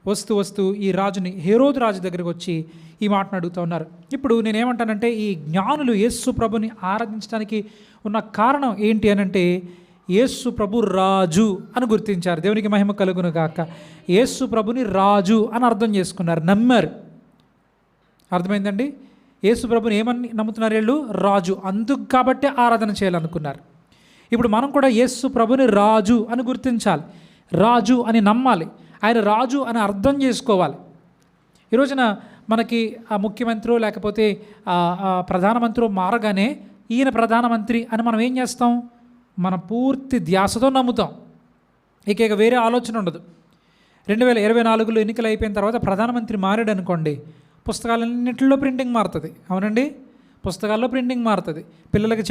వస్తూ ఈ రాజుని, హేరోదు రాజు దగ్గరికి వచ్చి ఈ మాటను అడుగుతూ ఉన్నారు. ఇప్పుడు నేనేమంటానంటే ఈ జ్ఞానులు యేసు ప్రభుని ఆరాధించడానికి ఉన్న కారణం ఏంటి అనంటే యేసు ప్రభు రాజు అని గుర్తించారు. దేవునికి మహిమ కలుగును గాక. యేసు ప్రభుని రాజు అని అర్థం చేసుకున్నారు, నమ్మారు. అర్థమైందండి? యేసు ప్రభుని ఏమని నమ్ముతున్నారు వీళ్ళు? రాజు. అందుకు కాబట్టే ఆరాధన చేయాలనుకున్నారు. ఇప్పుడు మనం కూడా యేసు ప్రభుని రాజు అని గుర్తించాలి, రాజు అని నమ్మాలి, ఆయన రాజు అని అర్థం చేసుకోవాలి. ఈ రోజున మనకి ఆ ముఖ్యమంత్రి లేకపోతే ప్రధానమంత్రి మారగానే ఈయన ప్రధానమంత్రి అని మనం ఏం చేస్తాం? మన పూర్తి ధ్యాసతో నమ్ముతాం, ఇక వేరే ఆలోచన ఉండదు. 2024లో ఎన్నికలు అయిపోయిన తర్వాత ప్రధానమంత్రి మారాడు అనుకోండి, పుస్తకాలన్నింటిలో ప్రింటింగ్ మారుతుంది. అవునండి, పుస్తకాల్లో ప్రింటింగ్ మారుతుంది. పిల్లలకి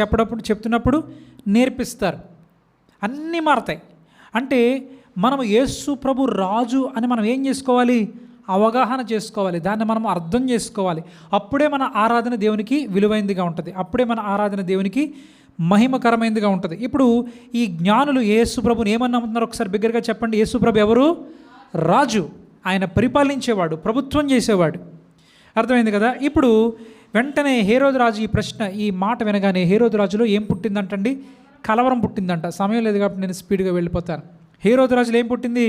చెప్తున్నప్పుడు నేర్పిస్తారు, అన్నీ మారుతాయి. అంటే మనం యేసు ప్రభు రాజు అని మనం ఏం చేసుకోవాలి? అవగాహన చేసుకోవాలి, దాన్ని మనం అర్థం చేసుకోవాలి. అప్పుడే మన ఆరాధన దేవునికి విలువైందిగా ఉంటుంది, అప్పుడే మన ఆరాధన దేవునికి మహిమకరమైనదిగా ఉంటుంది. ఇప్పుడు ఈ జ్ఞానులు యేసు ప్రభుని ఏమని నమ్ముతున్నారు? ఒకసారి బిగ్గరగా చెప్పండి. యేసు ప్రభు ఎవరు? రాజు. ఆయన పరిపాలించేవాడు, ప్రభుత్వం చేసేవాడు. అర్థమైంది కదా? ఇప్పుడు వెంటనే హేరోదు రాజు ఈ మాట వినగానే హేరోదు రాజులో ఏం పుట్టిందంటండి? కలవరం పుట్టిందంట. సమయం లేదు కాబట్టి నేను స్పీడ్గా వెళ్ళిపోతాను. హేరోదు రాజులో ఏం పుట్టింది?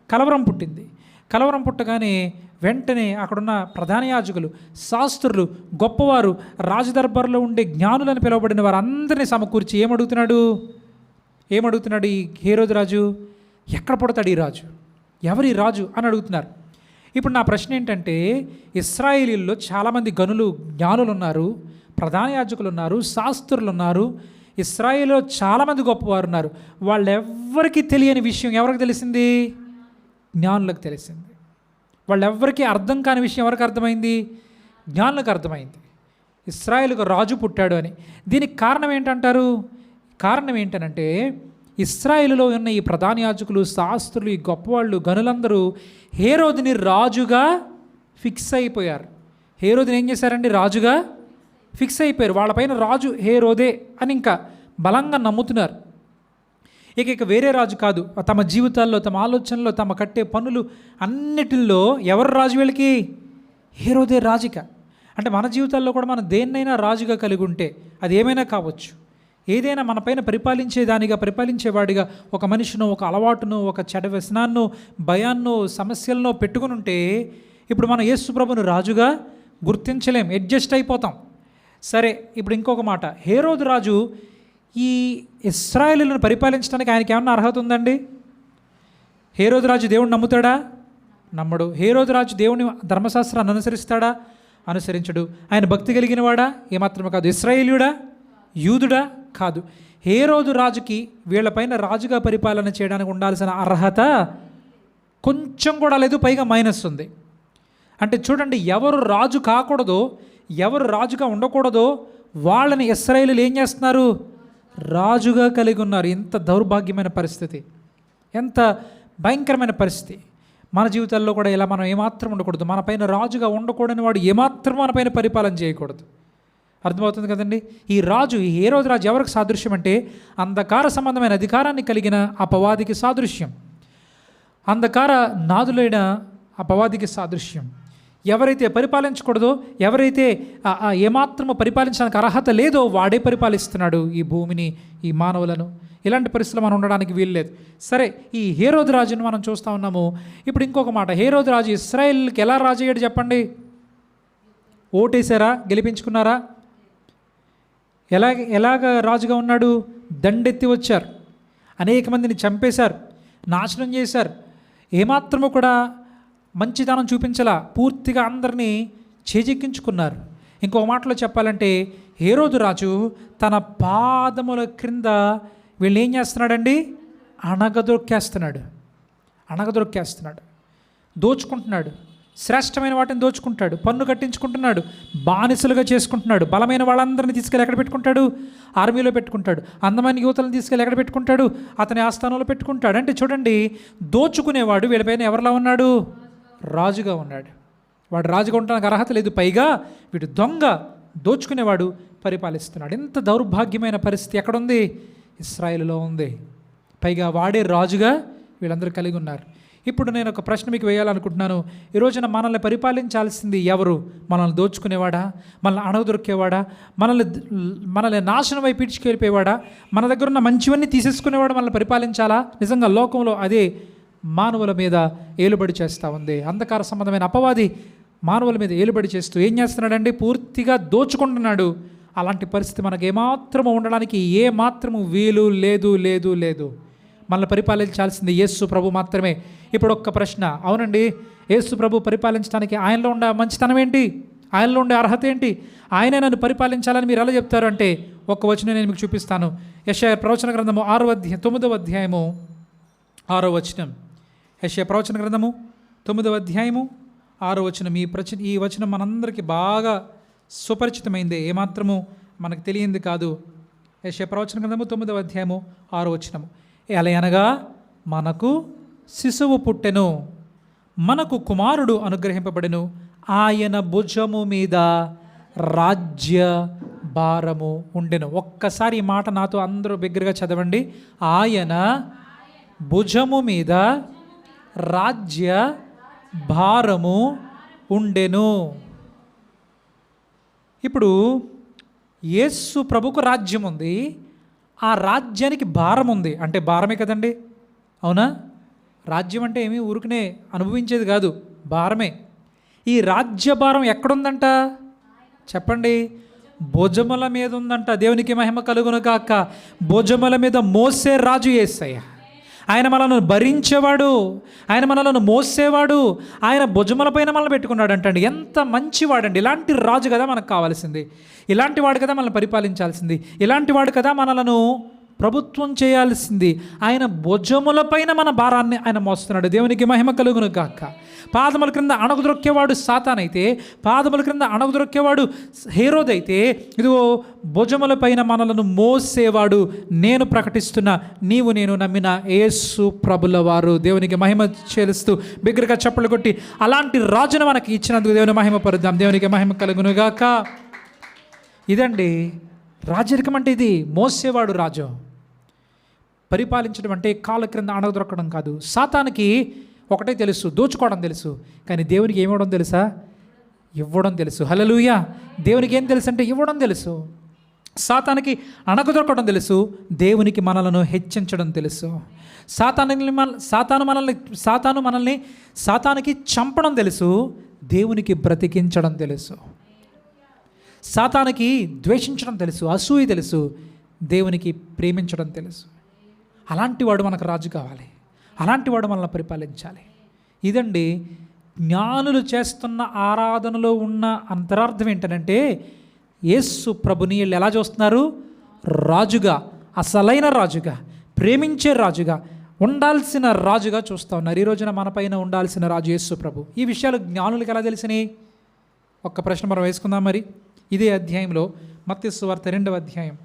కలవరం పుట్టింది. కలవరం పుట్టగానే వెంటనే అక్కడున్న ప్రధాన యాజకులు, శాస్త్రులు, గొప్పవారు, రాజదర్బార్లో ఉండే జ్ఞానులని పిలువబడిన వారందరినీ సమకూర్చి ఏమడుగుతున్నాడు ఈ హేరోదు రాజు? ఎక్కడ పుడతాడు ఈ రాజు? ఎవరి రాజు అని అడుగుతున్నారు. ఇప్పుడు నా ప్రశ్న ఏంటంటే, ఇశ్రాయేలీల్లో చాలామంది గనులు, జ్ఞానులు ఉన్నారు, ప్రధాన యాజకులు ఉన్నారు, శాస్త్రులు ఉన్నారు, ఇశ్రాయేల్లో చాలామంది గొప్పవారు ఉన్నారు. వాళ్ళెవ్వరికీ తెలియని విషయం ఎవరికి తెలిసింది? జ్ఞానులకు తెలిసింది. వాళ్ళెవ్వరికీ అర్థం కాని విషయం ఎవరికి అర్థమైంది? జ్ఞానులకు అర్థమైంది. ఇశ్రాయేలుకు రాజు పుట్టాడు అని. దీనికి కారణం ఏంటంటారు? కారణం ఏంటనంటే ఇశ్రాయేలులో ఉన్న ఈ ప్రధాన యాజకులు, శాస్త్రులు, ఈ గొప్పవాళ్ళు, గనులందరూ హేరోదుని రాజుగా ఫిక్స్ అయిపోయారు. హేరోదుని ఏం చేశారండి? రాజుగా ఫిక్స్ అయిపోయారు. వాళ్ళపైన రాజు హేరోదే అని ఇంకా బలంగా నమ్ముతున్నారు. ఇక వేరే రాజు కాదు. తమ జీవితాల్లో, తమ ఆలోచనలో, తమ కట్టే పనులు అన్నిటిల్లో ఎవరు రాజు? వీళ్ళకి హేరోదే రాజుక. అంటే మన జీవితాల్లో కూడా మనం దేన్నైనా రాజుగా కలిగి ఉంటే, అది ఏమైనా కావచ్చు, ఏదైనా మన పైన పరిపాలించేవాడిగా ఒక మనిషినో, ఒక అలవాటును, ఒక చెడ వ్యసనాన్నో, భయాన్నో, సమస్యలనో పెట్టుకుని ఉంటే, ఇప్పుడు మనం యేసు ప్రభుని రాజుగా గుర్తించలేం, అడ్జస్ట్ అయిపోతాం. సరే, ఇప్పుడు ఇంకొక మాట. హేరోదు రాజు ఈ ఇశ్రాయేలులను పరిపాలించడానికి ఆయనకి ఏమన్నా అర్హత ఉందండి? హేరోదు రాజు దేవుడిని నమ్ముతాడా? నమ్మడు. హేరోదు రాజు దేవుని ధర్మశాస్త్రాన్ని అనుసరిస్తాడా? అనుసరించడు. ఆయన భక్తి కలిగిన వాడా? ఏమాత్రమే కాదు. ఇశ్రాయేలీయుడా? యూదుడా? కాదు. హేరోదు రాజుకి వీళ్ళపైన రాజుగా పరిపాలన చేయడానికి ఉండాల్సిన అర్హత కొంచెం కూడా లేదు, పైగా మైనస్ ఉంది. అంటే చూడండి, ఎవరు రాజు కాకూడదో, ఎవరు రాజుగా ఉండకూడదో వాళ్ళని ఇశ్రాయేలీయులు ఏం చేస్తున్నారు? రాజుగా కలిగి ఉన్నారు. ఎంత దౌర్భాగ్యమైన పరిస్థితి, ఎంత భయంకరమైన పరిస్థితి. మన జీవితాల్లో కూడా ఇలా మనం ఏమాత్రం ఉండకూడదు. మన పైన రాజుగా ఉండకూడని వాడు ఏమాత్రం మన పైన పరిపాలన చేయకూడదు. అర్థమవుతుంది కదండి? ఈ రాజు, ఈ హేరోదు రాజు ఎవరికి సాదృశ్యం అంటే అంధకార సంబంధమైన అధికారాన్ని కలిగిన అపవాదికి సాదృశ్యం. అంధకార నాదులైన అపవాదికి సాదృశ్యం. ఎవరైతే పరిపాలించకూడదో, ఎవరైతే ఏమాత్రమో పరిపాలించడానికి అర్హత లేదో వాడే పరిపాలిస్తున్నాడు ఈ భూమిని, ఈ మానవులను. ఇలాంటి పరిస్థితులు మనం ఉండడానికి వీల్లేదు. సరే, ఈ హేరోదు రాజును మనం చూస్తూ ఉన్నాము. ఇప్పుడు ఇంకొక మాట, హేరోదు రాజు ఇశ్రాయేలుకి ఎలా రాజు అయ్యాడు చెప్పండి? ఓటేశారా? గెలిపించుకున్నారా? ఎలాగ రాజుగా ఉన్నాడు? దండెత్తి వచ్చారు, అనేక మందిని చంపేశారు, నాశనం చేశారు, ఏమాత్రము కూడా మంచితనం చూపించలా, పూర్తిగా అందరినీ చేజెక్కించుకున్నారు. ఇంకొక మాటలో చెప్పాలంటే హేరోదు రాజు తన పాదముల క్రింద వీళ్ళు ఏం చేస్తున్నాడండి? అణగదొక్కేస్తున్నాడు, దోచుకుంటున్నాడు, శ్రేష్టమైన వాటిని దోచుకుంటాడు, పన్ను కట్టించుకుంటున్నాడు, బానిసలుగా చేసుకుంటున్నాడు. బలమైన వాళ్ళందరినీ తీసుకెళ్ళి ఎక్కడ పెట్టుకుంటాడు? ఆర్మీలో పెట్టుకుంటాడు. అందమైన యువతలను తీసుకెళ్ళి ఎక్కడ పెట్టుకుంటాడు? అతని ఆస్థానంలో పెట్టుకుంటాడు. అంటే చూడండి, దోచుకునేవాడు వీళ్ళపైన ఎవరిలా ఉన్నాడు? రాజుగా ఉన్నాడు. వాడు రాజుగా ఉండడానికి అర్హత లేదు. పైగా వీడు దొంగ, దోచుకునేవాడు పరిపాలిస్తున్నాడు. ఎంత దౌర్భాగ్యమైన పరిస్థితి ఎక్కడుంది? ఇశ్రాయేలులో ఉంది. పైగా వాడే రాజుగా వీళ్ళందరూ కలిగి ఉన్నారు. ఇప్పుడు నేను ఒక ప్రశ్న మీకు వేయాలనుకుంటున్నాను. ఈ రోజున మనల్ని పరిపాలించాల్సింది ఎవరు? మనల్ని దోచుకునేవాడా? మనల్ని అణగదొరికేవాడా? మనల్ని నాశనం వైపు పీడ్చుకెళ్ళిపోయేవాడా? మన దగ్గర ఉన్న మంచివన్నీ తీసేసుకునేవాడు మనల్ని పరిపాలించాలా? నిజంగా లోకంలో అదే మానవుల మీద ఏలుబడి చేస్తూ ఉంది. అంధకార సంబంధమైన అపవాది మానవుల మీద ఏలుబడి చేస్తూ ఏం చేస్తున్నాడండి? పూర్తిగా దోచుకుంటున్నాడు. అలాంటి పరిస్థితి మనకు ఏమాత్రము ఉండడానికి ఏమాత్రము వీలు లేదు లేదు లేదు. మనల్ని పరిపాలించాల్సింది యేసు ప్రభు మాత్రమే. ఇప్పుడు ఒక్క ప్రశ్న, అవునండి, యేసు ప్రభు పరిపాలించడానికి ఆయనలో ఉండే మంచితనం ఏంటి? ఆయనలో ఉండే అర్హత ఏంటి? ఆయనే నన్ను పరిపాలించాలని మీరు ఎలా చెప్తారు అంటే, ఒక్క వచనం నేను మీకు చూపిస్తాను. యెషయా ప్రవచన గ్రంథము 9వ అధ్యాయము 6వ వచనం. యెషయా ప్రవచన గ్రంథము 9వ అధ్యాయము 6వ వచనం. ఈ వచనం మనందరికీ బాగా సుపరిచితమైందే, ఏమాత్రము మనకు తెలియంది కాదు. యెషయా ప్రవచన గ్రంథము 9వ అధ్యాయము 6వ వచనము. ఎలయనగా మనకు శిశువు పుట్టెను, మనకు కుమారుడు అనుగ్రహింపబడెను, ఆయన భుజము మీద రాజ్య భారము ఉండెను. ఒక్కసారి ఈ మాట నాతో అందరూ బిగ్గరగా చదవండి. ఆయన భుజము మీద రాజ్య భారము ఉండెను. ఇప్పుడు యేసు ప్రభుకు రాజ్యం ఉంది, ఆ రాజ్యానికి భారం ఉంది. అంటే భారమే కదండి, అవునా? రాజ్యం అంటే ఏమీ ఊరికనే అనుభవించేది కాదు, భారమే. ఈ రాజ్యభారం ఎక్కడుందంట చెప్పండి? భుజముల మీద ఉందంట. దేవునికి మహిమ కలుగును గాక. భుజముల మీద మోసే రాజు యేసయ్య. ఆయన మనలను భరించేవాడు, ఆయన మనలను మోసేవాడు, ఆయన భుజములపైన మనల్ని పెట్టుకున్నాడు అంటండి. ఎంత మంచివాడండి! ఇలాంటి రాజు కదా మనకు కావాల్సింది, ఇలాంటి వాడు కదా మనల్ని పరిపాలించాల్సింది, ఇలాంటి వాడు కదా మనలను ప్రభుత్వం చేయాల్సింది. ఆయన భుజములపైన మన భారాన్ని ఆయన మోస్తున్నాడు. దేవునికి మహిమ కలుగును గాక. పాదముల క్రింద అణగదొక్కేవాడు సాతానైతే, పాదముల క్రింద అణగదొక్కేవాడు హేరోదైతే, ఇదిగో భుజములపైన మనలను మోసేవాడు నేను ప్రకటిస్తున్న, నీవు నేను నమ్మిన యేసు ప్రభుల వారు. దేవునికి మహిమ చెల్లిస్తూ బిగ్గరగా చప్పట్లు కొట్టి అలాంటి రాజును మనకి ఇచ్చినందుకు దేవుని మహిమ పరుద్దాం. దేవునికి మహిమ కలుగును గాక. ఇదండి రాజరికం అంటే, ఇది మోసేవాడు రాజు. పరిపాలించడం అంటే కాళ్ళ క్రింద అణగదొక్కడం కాదు. సాతానికి ఒకటే తెలుసు, దోచుకోవడం తెలుసు. కానీ దేవునికి ఏమివ్వడం తెలుసా? ఇవ్వడం తెలుసు. హల్లెలూయా. దేవునికి ఏం తెలుసు అంటే ఇవ్వడం తెలుసు. సాతానికి అణగదొక్కడం తెలుసు, దేవునికి మనలను హెచ్చించడం తెలుసు. సాతానికి చంపడం తెలుసు, దేవునికి బ్రతికించడం తెలుసు. సాతానికి ద్వేషించడం తెలుసు, అసూయ తెలుసు, దేవునికి ప్రేమించడం తెలుసు. అలాంటి వాడు మనకు రాజు కావాలి, అలాంటి వాడు మనల్ని పరిపాలించాలి. ఇదండి జ్ఞానులు చేస్తున్న ఆరాధనలో ఉన్న అంతరార్థం ఏంటంటే, యేసు ప్రభుని వీళ్ళు ఎలా చూస్తున్నారు? రాజుగా, అసలైన రాజుగా, ప్రేమించే రాజుగా, ఉండాల్సిన రాజుగా చూస్తూ ఉన్నారు. ఈ రోజున మన పైన ఉండాల్సిన రాజు యేసు ప్రభు. ఈ విషయాలు జ్ఞానులకు ఎలా తెలిసినాయి? ఒక్క ప్రశ్న మనం వేసుకుందాం. మరి ఇదే అధ్యాయంలో మత్తయి సువార్త 2వ అధ్యాయం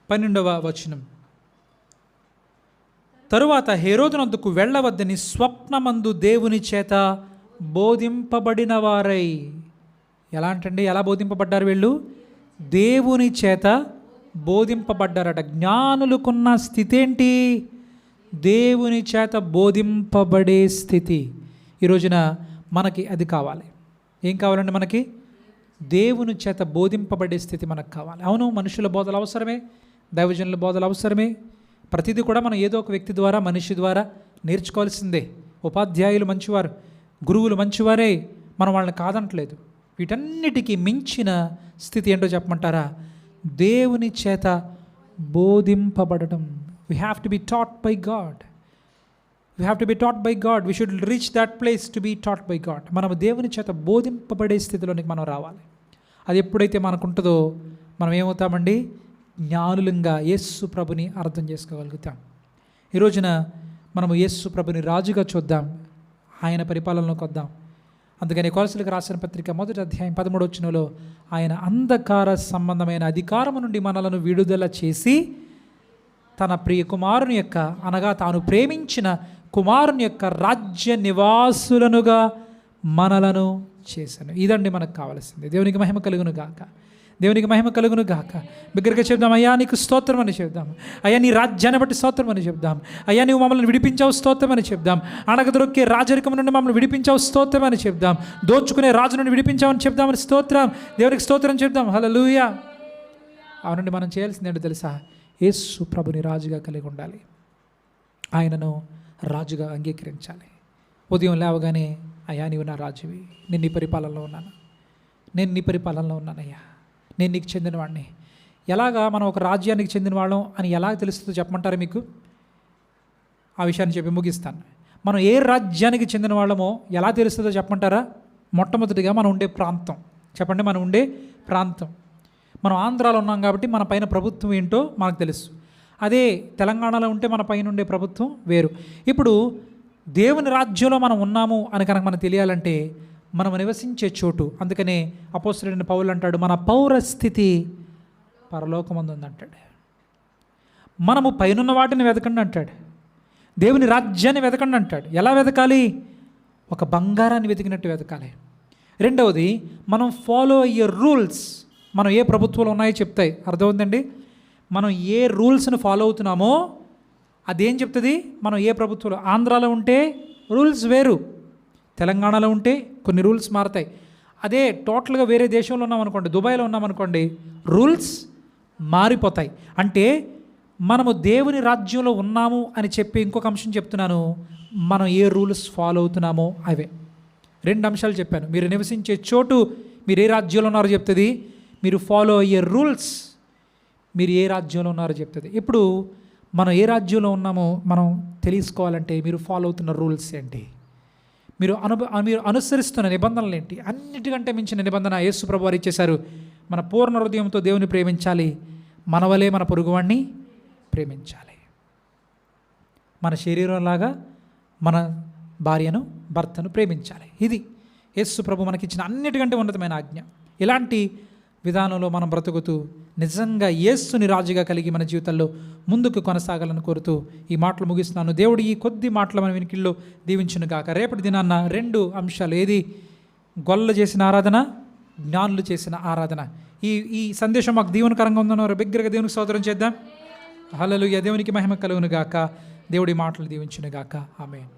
12వ వచనం. తరువాత హేరోదునొద్దకు వెళ్ళవద్దని స్వప్నమందు దేవుని చేత బోధింపబడిన వారై. ఎలా అంటండి? ఎలా బోధింపబడ్డారు వీళ్ళు? దేవుని చేత బోధింపబడ్డారట. జ్ఞానులకున్న స్థితి ఏంటి? దేవుని చేత బోధింపబడే స్థితి. ఈ రోజున మనకి అది కావాలి. ఏం కావాలండి మనకి? దేవుని చేత బోధింపబడే స్థితి మనకు కావాలి. అవును, మనుషుల బోధలు అవసరమే, దైవజనుల బోధలు అవసరమే. ప్రతిదీ కూడా మనం ఏదో ఒక వ్యక్తి ద్వారా, మనిషి ద్వారా నేర్చుకోవాల్సిందే. ఉపాధ్యాయులు మంచివారు, గురువులు మంచివారే, మనం వాళ్ళని కాదంటలేదు. వీటన్నిటికీ మించిన స్థితి ఏంటో చెప్పమంటారా? దేవుని చేత బోధింపబడటం. We have to be taught by God. We have to be taught by God. We should reach that place to be taught by God. మనం దేవుని చేత బోధింపబడే స్థితిలోనికి మనం రావాలి. అది ఎప్పుడైతే మనకు ఉంటుందో మనం ఏమవుతామండి? జ్ఞానులంగా యేసు ప్రభుని అర్థం చేసుకోగలుగుతాం. ఈ రోజున మనము యేసు ప్రభుని రాజుగా చూద్దాం. ఆయన పరిపాలనలోకి వద్దాం. అందుకని కొలసీలకు రాసిన పత్రిక 1వ అధ్యాయం 13వ వచనంలో ఆయన అంధకార సంబంధమైన అధికారము నుండి మనలను విడుదల చేసి తన ప్రియ కుమారుని యొక్క, అనగా తాను ప్రేమించిన కుమారుని యొక్క రాజ్య నివాసులనుగా మనలను చేశాను. ఇదండి మనకు కావాల్సింది. దేవునికి మహిమ కలుగును గాక, దేవునికి మహిమ కలుగును గాక. బిగ్గరగా చెప్దాం, అయ్యా నీకు స్తోత్రం అని చెప్దాం. అయ్యా నీ రాజ్యాన్ని బట్టి స్తోత్రం అని చెప్దాం. అయ్యా నీవు మమ్మల్ని విడిపించావు స్తోత్రం అని చెప్దాం. అణగదొక్కే రాజరికం నుండి మమ్మల్ని విడిపించావు స్తోత్రం అని చెప్దాం. దోచుకునే రాజు నుండి విడిపించామని చెప్దామని స్తోత్రం, దేవునికి స్తోత్రం చెప్దాం. హల్లెలూయా. అవునండి, మనం చేయాల్సింది ఏంటో తెలుసా? యేసు ప్రభుని రాజుగా కలిగి ఉండాలి. ఆయనను రాజుగా అంగీకరించాలి. ఉదయం లేవగానే, అయ్యా నీవు నా రాజువి, నేను నీ పరిపాలనలో ఉన్నాను, నేను నీ పరిపాలనలో ఉన్నానయ్యా, నేను నీకు చెందినవాడిని. ఎలాగా మనం ఒక రాజ్యానికి చెందిన వాళ్ళం అని ఎలా తెలుస్తుందో చెప్పమంటారా మీకు? ఆ విషయాన్ని చెప్పి ముగిస్తాను. మనం ఏ రాజ్యానికి చెందిన వాళ్ళమో ఎలా తెలుస్తుందో చెప్పమంటారా? మొట్టమొదటిగా మనం ఉండే ప్రాంతం. చెప్పండి, మనం ఉండే ప్రాంతం. మనం ఆంధ్రాలో ఉన్నాం కాబట్టి మన పైన ప్రభుత్వం ఏంటో మనకు తెలుసు. అదే తెలంగాణలో ఉంటే మన పైన ఉండే ప్రభుత్వం వేరు. ఇప్పుడు దేవుని రాజ్యంలో మనం ఉన్నాము అని కనుక మనకు తెలియాలంటే మనం నివసించే చోటు. అందుకనే అపోస్తలుడైన పౌలు అంటాడు, మన పౌరస్థితి పరలోకమందు ఉందంటాడు. మనము పైనున్న వాటిని వెతకండి అంటాడు. దేవుని రాజ్యాన్ని వెతకండి అంటాడు. ఎలా వెతకాలి? ఒక బంగారాన్ని వెతికినట్టు వెతకాలి. రెండవది, మనం ఫాలో అయ్యే రూల్స్ మనం ఏ ప్రభుత్వాలు ఉన్నాయో చెప్తాయి. అర్థమవుతుందండి? మనం ఏ రూల్స్ని ఫాలో అవుతున్నామో అదేం చెప్తుంది? మనం ఏ ప్రభుత్వంలో. ఆంధ్రాలో ఉంటే రూల్స్ వేరు, తెలంగాణలో ఉంటే కొన్ని రూల్స్ మారుతాయి. అదే టోటల్గా వేరే దేశంలో ఉన్నామనుకోండి, దుబాయ్లో ఉన్నామనుకోండి, రూల్స్ మారిపోతాయి. అంటే మనము దేవుని రాజ్యంలో ఉన్నాము అని చెప్పి ఇంకొక అంశం చెప్తున్నాను, మనం ఏ రూల్స్ ఫాలో అవుతున్నామో అవే. 2 అంశాలు చెప్పాను. మీరు నివసించే చోటు, మీరు ఏ రాజ్యంలో ఉన్నారో చెప్తుంది. మీరు ఫాలో అయ్యే రూల్స్, మీరు ఏ రాజ్యంలో ఉన్నారో చెప్తుంది. ఇప్పుడు మనం ఏ రాజ్యంలో ఉన్నామో మనం తెలుసుకోవాలంటే మీరు ఫాలో అవుతున్న రూల్స్ ఏంటి, మీరు అనుసరిస్తున్న నిబంధనలు ఏంటి. అన్నిటికంటే మించిన నిబంధన యేసు ప్రభువు వారు ఇచ్చేశారు. మన పూర్ణ హృదయంతో దేవుని ప్రేమించాలి, మన వలే మన పొరుగువాడిని ప్రేమించాలి. మన శరీరంలాగా మన భార్యను, భర్తను ప్రేమించాలి. ఇది యేసు ప్రభు మనకిచ్చిన అన్నిటికంటే ఉన్నతమైన ఆజ్ఞ. ఇలాంటి విధానంలో మనం బ్రతుకుతూ నిజంగా యేసుని రాజుగా కలిగి మన జీవితంలో ముందుకు కొనసాగాలని కోరుతూ ఈ మాటలు ముగిస్తున్నాను. దేవుడు ఈ కొద్ది మాటలు మన వెనుకల్లో దీవించును గాక. రేపటి దినాన్న 2 అంశాలు. ఏది? గొల్లలు చేసిన ఆరాధన, జ్ఞానులు చేసిన ఆరాధన. ఈ సందేశం మాకు దీవెనకరంగా ఉందన్నవారు బిగ్గరగా దేవునికి స్తోత్రం చేద్దాం. హల్లెలూయా. దేవునికి మహిమ కలుగును గాక. దేవుడి మాటలు దీవించును గాక. ఆమేన్.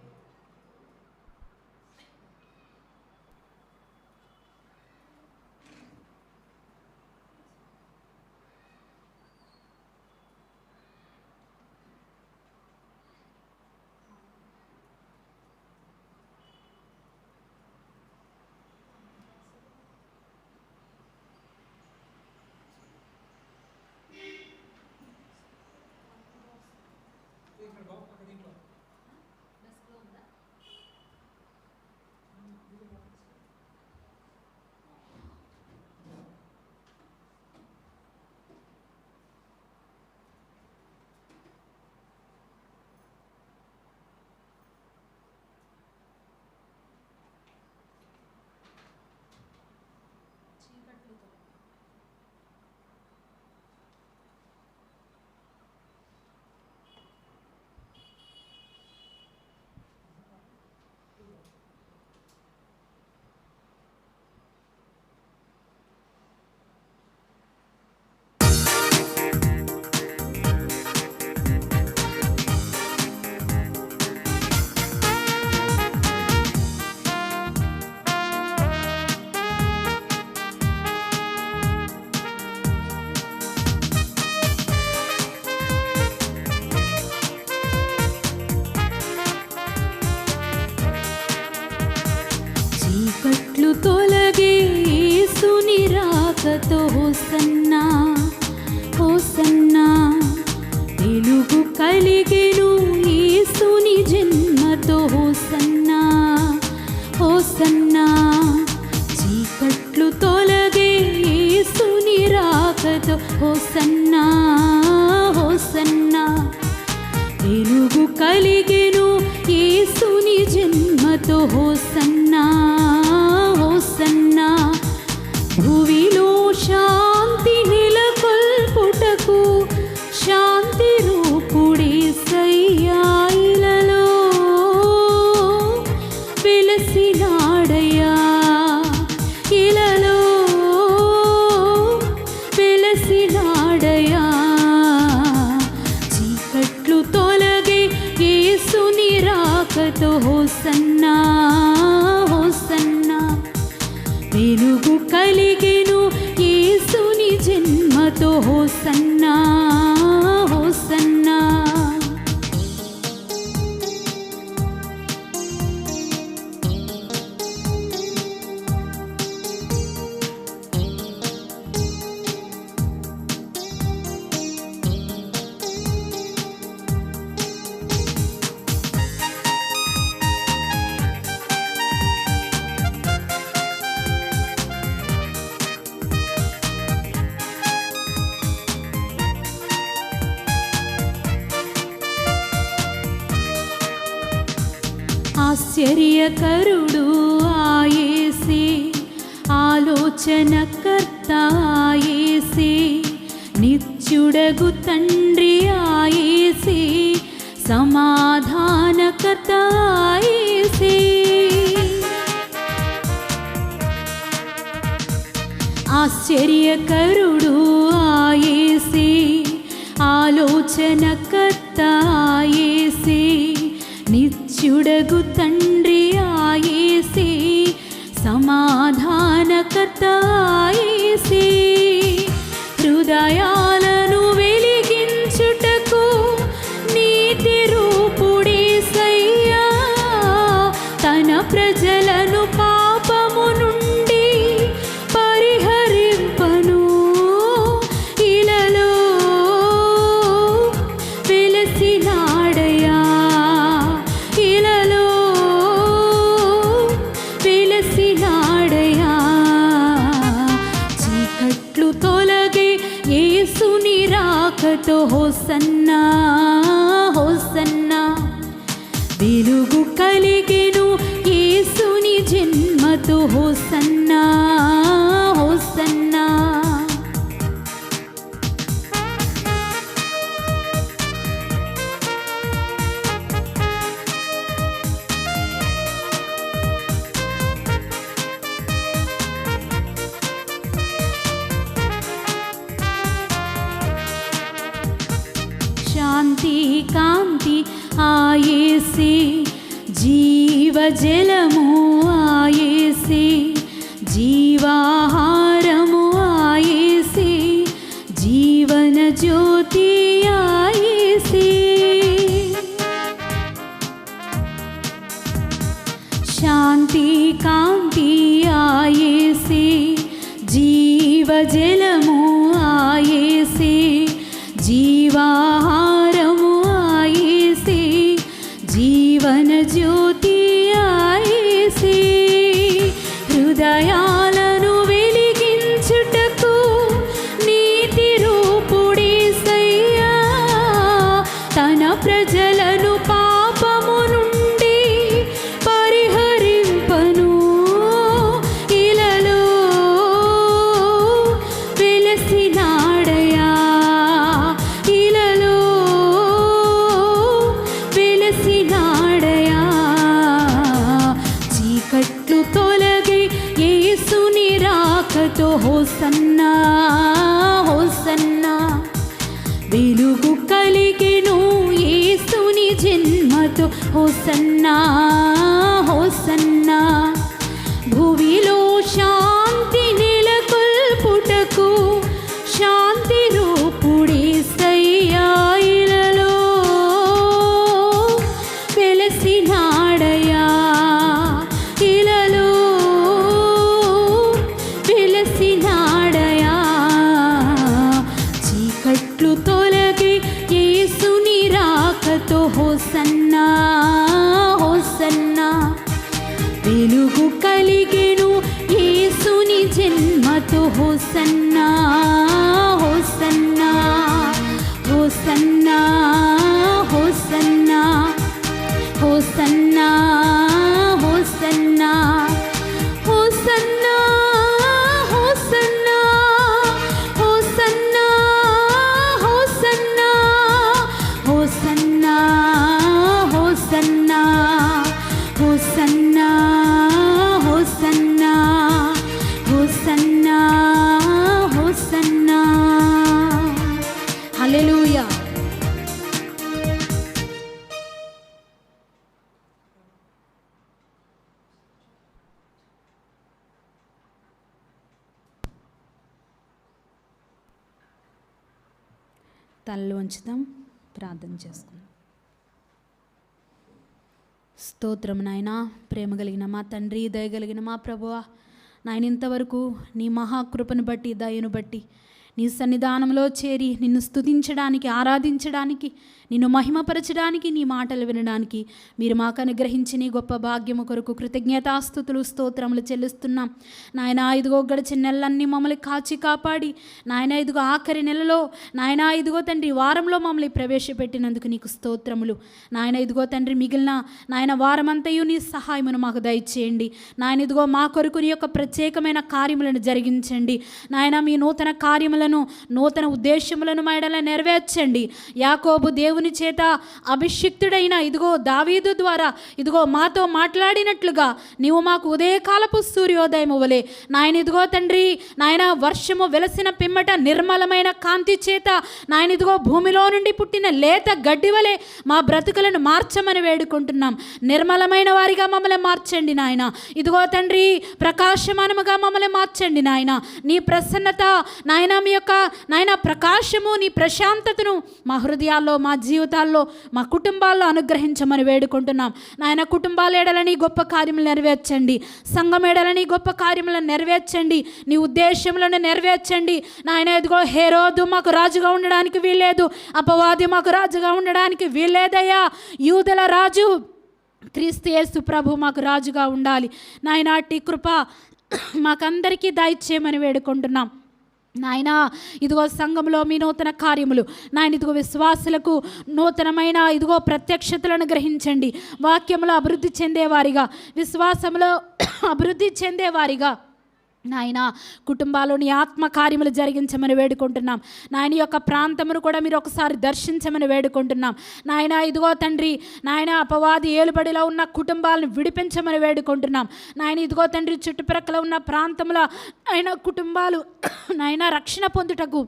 తొలగే యేసుని రాకతో హోసన్నా హోసన్నా, వెలుగు కలిగెను యేసుని జన్మతో హోసన్నా హోసన్నా. చీకట్లు తొలగే యేసుని రాకతో హోసన్నా హోసన్నా, వెలుగు కలిగెను యేసుని జన్మతో జన్మతో హోసన్నా హోసన్నా. వెలుగు కలిగెను యేసుని జన్మతో హోసన్నా హోసన్నా. ఆశ్చర్యకరుడు ఆయేసే, ఆలోచనకర్త ఆయేసే, నిత్యుడగు తండ్రి ఆయేసే, సమాధానకర్త ఆయేసే. ఆశ్చర్యకరుడు ఆయేసే, ఆలోచనకర్త ఆయేసే, నిత్యుడగు తండ్రి ఆయేసే, సమాధానకర్త ఆయేసే. హృదయాలను వెలిగించుటకు నీతి రూపుడేసయ్యా, తన ప్రజలను పాపము నుండి పరిహరింపను. ఇలలో వెలసినాడయా, ఇలలో వెలసినాడయా. చీకట్లు తొలగే యేసుని రాకతో హోసన్నా హోసన్నా. వెలుగు కలిగెను యేసుని జన్మతో హోసన్నా హోసన్నా. శాంతి కాంతి ఆయేసే, జీవజలము ఆయేసే, జీవాహారము ఆయేసే, జీవన జ్యోతి ఆయేసే. శాంతి కాంతి ఆయేసే, జీవజలము ఆయేసే, జీవాహారము ఆయేసే, జీవన జ్యోతి ఆయేసే. హృదయాలను వెలిగించుటకు నీతి రూపుడేసయ్యా, తన ప్రజలను పాపము నుండి పరిహరింపను. ఇలలో వెలసినాడయా, ఇలలో వెలసినాడయా. చీకట్లు తొలగి యేసుని రాకతో హోసన్నా హోసన్నా. వెలుగు కలిగెను యేసుని జన్మతో హోసన్నా హోసన్నా. భువిలో శాంతి నెలకొల్పుటకు శాంతి రూపుడేసయ్యా, ఇలలో వెలసినాడయా, ఇలలో వెలసినాడయా. చీకట్లు తొలగి యేసుని రాకతో హోసన్నా హోసన్నా. వెలుగు కలిగెను యేసుని జన్మతో హోసన్నా హోసన్నా హోసన్నా హోసన్నా హోసన్నా హోసన్నా హోసన్నా హోసన్నా హోసన్నా హోసన్నా హోసన్నా హోసన్నా హోసన్నా హోసన్నా హోసన్నా హోసన్నా. హల్లెలూయా. తలలు ఉంచుదాం, ప్రార్థన చేసుకుందాం. స్తోత్రం నాయనా, ప్రేమ కలిగిన మా తండ్రి, దయగలిగిన మా ప్రభువా, నాయన ఇంతవరకు నీ మహాకృపను బట్టి, దయను బట్టి నీ సన్నిధానంలో చేరి నిన్ను స్తుతించడానికి, ఆరాధించడానికి, నిన్ను మహిమపరచడానికి, నీ మాటలు వినడానికి మీరు మాకు అనుగ్రహించి నీ గొప్ప భాగ్యము కొరకు కృతజ్ఞతాస్తుతులు, స్తోత్రములు చెల్లిస్తున్నాం. నాయన ఇదిగో గడిచిన నెలలన్నీ మమ్మల్ని కాచి కాపాడి, నాయన ఇదిగో ఆఖరి నెలలో, నాయన ఇదిగో తండ్రి వారంలో మమ్మల్ని ప్రవేశపెట్టినందుకు నీకు స్తోత్రములు. నాయన ఇదిగో తండ్రి మిగిలిన నాయన వారమంతయు నీ సహాయమును మాకు దయచేయండి. నాయన ఇదిగో మా కొరకు నీ యొక్క ప్రత్యేకమైన కార్యములను జరిగించండి. నాయన మీ నూతన కార్యములను, నూతన ఉద్దేశములను మా ఎడల నెరవేర్చండి. యాకోబు దేవుని చేత అభిషిక్తుడైన ఇదిగో దావీదు ద్వారా ఇదిగో మాతో మాట్లాడినట్లుగా నీవు మాకు ఉదయకాలపు సూర్యోదయము వలె నాయన ఇదిగో తండ్రి, నాయన వర్షము వెలసిన పిమ్మట నిర్మలమైన కాంతి చేత నాయన ఇదిగో భూమిలో నుండి పుట్టిన లేత గడ్డి వలె మా బ్రతుకులను మార్చమని వేడుకుంటున్నాం. నిర్మలమైన వారిగా మమ్మల్ని మార్చండి నాయన. ఇదిగో తండ్రి, ప్రకాశమానముగా మమ్మల్ని మార్చండి నాయన. నీ ప్రసన్నత నాయన, మీ యొక్క నాయన ప్రకాశము, నీ ప్రశాంతతను మా హృదయాల్లో, మా జీవితాల్లో, మా కుటుంబాల్లో అనుగ్రహించమని వేడుకుంటున్నాం నాయన. కుటుంబాల ఎడలని గొప్ప కార్యములు నెరవేర్చండి. సంఘం ఎడలని గొప్ప కార్యములను నెరవేర్చండి. నీ ఉద్దేశములను నెరవేర్చండి నాయన. ఇదిగో హేరోదు మాకు రాజుగా ఉండడానికి వీల్లేదు, అపవాది మాకు రాజుగా ఉండడానికి వీల్లేదయ్యా. యూదుల రాజు క్రీస్తు యేసు ప్రభు మాకు రాజుగా ఉండాలి నాయన. అట్టి కృప మాకందరికీ దయచేయమని వేడుకుంటున్నాం నాయన. ఇదిగో సంఘంలో మీ నూతన కార్యములు నాయన, ఇదిగో విశ్వాసులకు నూతనమైన ఇదిగో ప్రత్యక్షతలను గ్రహించండి. వాక్యములో అభివృద్ధి చెందేవారిగా, విశ్వాసంలో అభివృద్ధి చెందేవారిగా నాయన కుటుంబాల్లోని ఆత్మ కార్యములు జరిగించమని వేడుకుంటున్నాం నాయన. యొక్క ప్రాంతమును కూడా మీరు ఒకసారి దర్శించమని వేడుకుంటున్నాం నాయన. ఇదిగో తండ్రి నాయన, అపవాది ఏలుబడిలో ఉన్న కుటుంబాలను విడిపించమని వేడుకుంటున్నాం నాయన. ఇదిగో తండ్రి, చుట్టుప్రక్కల ఉన్న ప్రాంతంలో ఆయన కుటుంబాలు నాయన రక్షణ పొందుటకు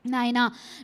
నాయన,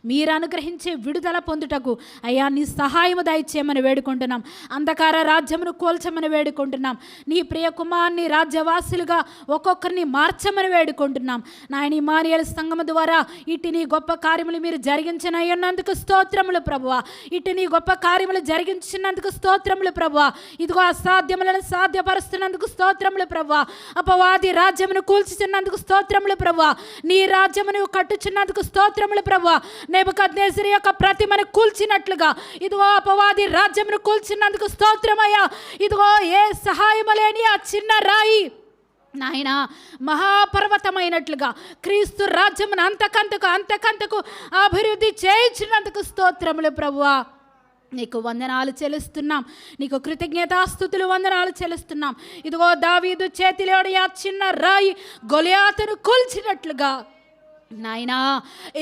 మీరు అనుగ్రహించే విడుదల పొందుటకు అయ్యా నీ సహాయము దయచేయమని వేడుకుంటున్నాం. అంధకార రాజ్యమును కోల్చమని వేడుకుంటున్నాం. నీ ప్రియ కుమారుని రాజ్యవాసులుగా ఒక్కొక్కరిని మార్చమని వేడుకుంటున్నాం నాయన. ఇమ్మానుయేలు సంఘము ద్వారా ఇటు నీ గొప్ప కార్యములు మీరు జరిగించినందుకు స్తోత్రములు ప్రభువా. ఇటు నీ గొప్ప కార్యములు జరిగించినందుకు స్తోత్రములు ప్రభువా. ఇదిగో అసాధ్యములను సాధ్యపరుస్తున్నందుకు స్తోత్రములు ప్రభువా. అపవాది రాజ్యమును కూల్చుతున్నందుకు స్తోత్రములు ప్రభువా. నీ రాజ్యమును కట్టుచున్నందుకు స్తోత్రం ప్రభువా. నెబుకద్నెజరు యొక్క ప్రతిమను కూల్చినట్లుగా ఇదిగో అపవాది రాజ్యమును కూల్చినందుకు స్తోత్రమయ్యా. ఇదిగో ఏ సహాయము లేని ఆ చిన్న రాయి నాయన మహాపర్వతమైనట్లుగా క్రీస్తు రాజ్యమును అంతకంతకు అభివృద్ధి చేయించినందుకు స్తోత్రములు ప్రభువా. నీకు వందనాలు చెల్లిస్తున్నాం, నీకు కృతజ్ఞతాస్తుతులు వందనాలు చెల్లిస్తున్నాం. ఇదిగో దావీదు చేతిలోని ఆ చిన్న రాయి గొలియాతును కూల్చినట్లుగా నాయనా,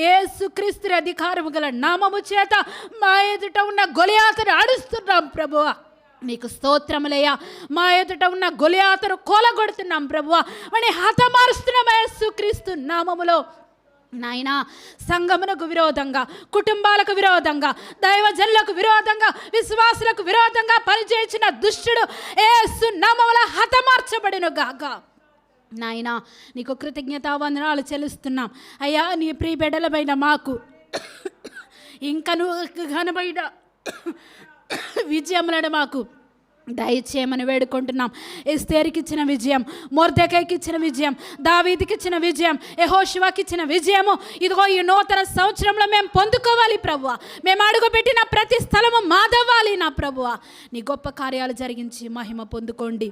యేసుక్రీస్తు అధికారము గల నామము చేత మా ఎదుట ఉన్న గొలియాతును అడుస్తున్నాం ప్రభువా. మీకు స్తోత్రములయ్యా. మా ఎదుట ఉన్న గొలియాతును కూలగొడుతున్నాం ప్రభువా. అని హతమారుస్తున్నాం యేసుక్రీస్తు నామములో నాయనా. సంఘమునకు విరోధంగా, కుటుంబాలకు విరోధంగా, దైవజనులకు విరోధంగా, విశ్వాసులకు విరోధంగా పనిచేసిన దుష్టుడు యేసు నామములో హతమార్చబడును గాక నాయనా. నీకు కృతజ్ఞతా వందనాలు చెల్లిస్తున్నాం అయ్యా. నీ ప్రియ బిడ్డలమైన మాకు ఇంకను ఘనమైన విజయములను మాకు దయచేయమని వేడుకుంటున్నాం. ఎస్తేరుకి ఇచ్చిన విజయం, మొర్దెకైకి ఇచ్చిన విజయం, దావీదుకి ఇచ్చిన విజయం, యెహోషువకి ఇచ్చిన విజయము ఇదిగో ఈ నూతన సంవత్సరంలో మేము పొందుకోవాలి ప్రభువా. మేము అడుగుపెట్టిన ప్రతి స్థలము మాదవ్వాలి నా ప్రభువా. నీ గొప్ప కార్యాలు జరిగించి మహిమ పొందుకోండి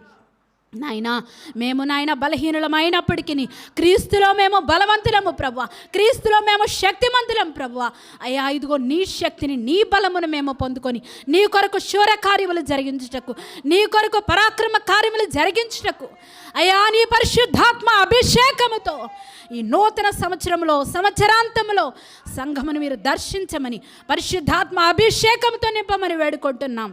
నాయనా. మేము నాయన బలహీనులమైనప్పటికీ క్రీస్తులో మేము బలవంతులము ప్రభువా. క్రీస్తులో మేము శక్తిమంతులం ప్రభువా. అయ్యా ఇదిగో నీ శక్తిని, నీ బలమును మేము పొందుకొని నీ కొరకు శూర కార్యములు జరిగించుటకు, నీ కొరకు పరాక్రమ కార్యములు జరిగించుటకు అయ్యా నీ పరిశుద్ధాత్మ అభిషేకముతో ఈ నూతన సంవత్సరంలో, సంవత్సరాంతంలో సంఘమును మీరు దర్శించమని పరిశుద్ధాత్మ అభిషేకంతో నింపమని వేడుకుంటున్నాం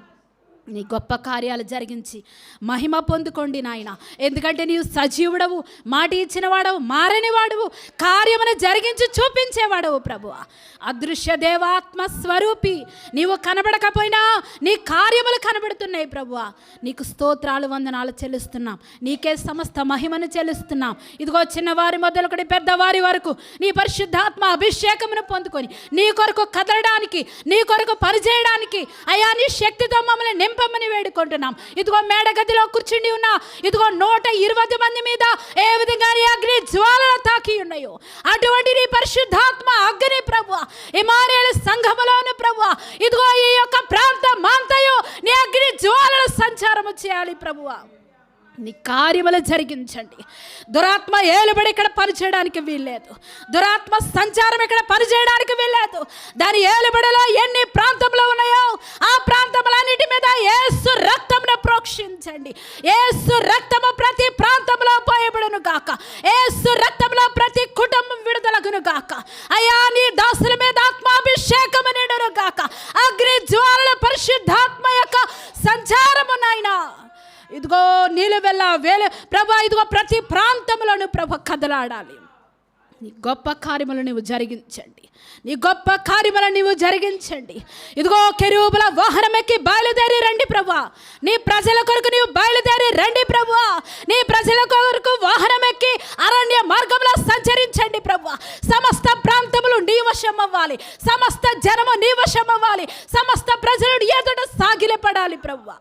నీ గొప్ప కార్యాలు జరిగించి మహిమ పొందుకోండి నాయన. ఎందుకంటే నీవు సజీవుడవు, మాట ఇచ్చిన వాడవు, మారని వాడవు, కార్యమును జరిగించి చూపించేవాడవు ప్రభువా. అదృశ్య దేవాత్మ స్వరూపి నీవు కనబడకపోయినా నీ కార్యములు కనబడుతున్నాయి ప్రభువా. నీకు స్తోత్రాలు వందనాలు చెల్లిస్తున్నాం. నీకే సమస్త మహిమను చెల్లిస్తున్నాం. ఇదిగో చిన్నవారి మొదలుకొని పెద్దవారి వరకు నీ పరిశుద్ధాత్మ అభిషేకమును పొందుకొని నీ కొరకు కదలడానికి, నీ కొరకు పనిచేయడానికి అయా నీ శక్తితో మమ్మల్ని నింపమని వేడుకుంటున్నాం. ఇదిగో మేడగదిలో కూర్చుండి ఉన్న ఇదిగో 120 మంది మీద ఏ విధంగా నీ అగ్ని జ్వాలలు తాకి ఉన్నాయో అటువంటి నీ పరిశుద్ధాత్మ అగ్ని ప్రభువా ఇమ్మానుయేలు సంఘములోను ప్రభువా ఇదిగో ఈ యొక్క ప్రాంతం అంతయు నీ అగ్ని జ్వాలలు సంచారము చేయాలి ప్రభువా. నీ కార్యములు జరిగించండి. దురాత్మ ఏలుబడి ఇక్కడ పనిచేయడానికి వీల్లేదు. దురాత్మ సంచారం ఇక్కడ పనిచేయడానికి వీల్లేదు. దాని ఏలుబడిలో ఎన్ని ప్రాంతంలో ఉన్నాయో ఆ ప్రాంతములన్నిటి మీద యేసు రక్తమును ప్రోక్షించండి. యేసు రక్తము ప్రతి ప్రాంతంలో పోయబడును గాక. యేసు రక్తంలో ప్రతి కుటుంబం విడుదలగును గాక. అయ్యా నీ దాసుల మీద ఆత్మాభిషేకము నిండును గాక. అగ్ని జ్వాలల పరిశుద్ధాత్మ యొక్క సంచారము నాయనా ఇదిగో నీలువెల్ల వేలు ప్రభా ఇదిగో ప్రతి ప్రాంతంలోనూ ప్రభ కదలాడాలి. నీ గొప్ప కార్యములు నీవు జరిగించండి. నీ గొప్ప కార్యములను నీవు జరిగించండి. ఇదిగో కెరూబుల వాహనమెక్కి బయలుదేరి రండి ప్రభా. నీ ప్రజల కొరకు నీవు బయలుదేరి రండి ప్రభువా. నీ ప్రజల కొరకు వాహనమెక్కి అరణ్య మార్గంలో సంచరించండి ప్రభువా. సమస్త ప్రాంతములు నీ వశం అవ్వాలి. సమస్త జనము నీ వశం అవ్వాలి. సమస్త ప్రజలు ఎదుట సాగిలపడాలి ప్రభువా.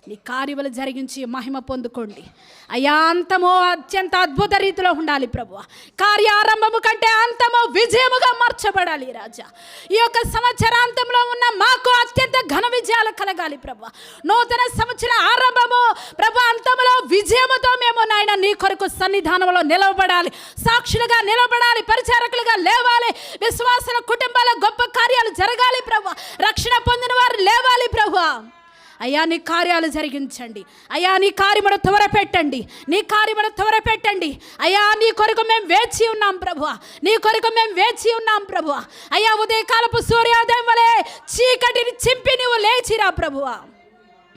నీ కార్యములు జరిగించి మహిమ పొందుకోండి అయ్యా. అంతమో అత్యంత అద్భుత రీతిలో ఉండాలి ప్రభువా. కార్యారంభము కంటే అంతమో విజయముగా మార్చబడాలి రాజా. ఈ యొక్క సంవత్సరాంతంలో ఉన్న మాకు అత్యంత ఘన విజయాలు కలగాలి ప్రభువా. నూతన సంవత్సర ఆరంభము ప్రభు అంతములో విజయముతో మేము నాయన నీ కొరకు సన్నిధానంలో నిలవబడాలి. సాక్షులుగా నిలబడాలి. పరిచారకులుగా లేవాలి. విశ్వాసుల కుటుంబాల గొప్ప కార్యాలు జరగాలి ప్రభువా. రక్షణ పొందిన వారు లేవాలి ప్రభువా. అయ్యా నీ కార్యాలు జరిగించండి. అయ్యా నీ కార్యమును త్వరపెట్టండి. నీ కార్యమును త్వరపెట్టండి అయ్యా. నీ కొరకు మేము వేచి ఉన్నాం ప్రభువా. నీ కొరకు మేము వేచి ఉన్నాం ప్రభువా. అయ్యా ఉదయకాలపు సూర్యోదయం వలె చీకటిని చింపి నువ్వు లేచిరా ప్రభువా.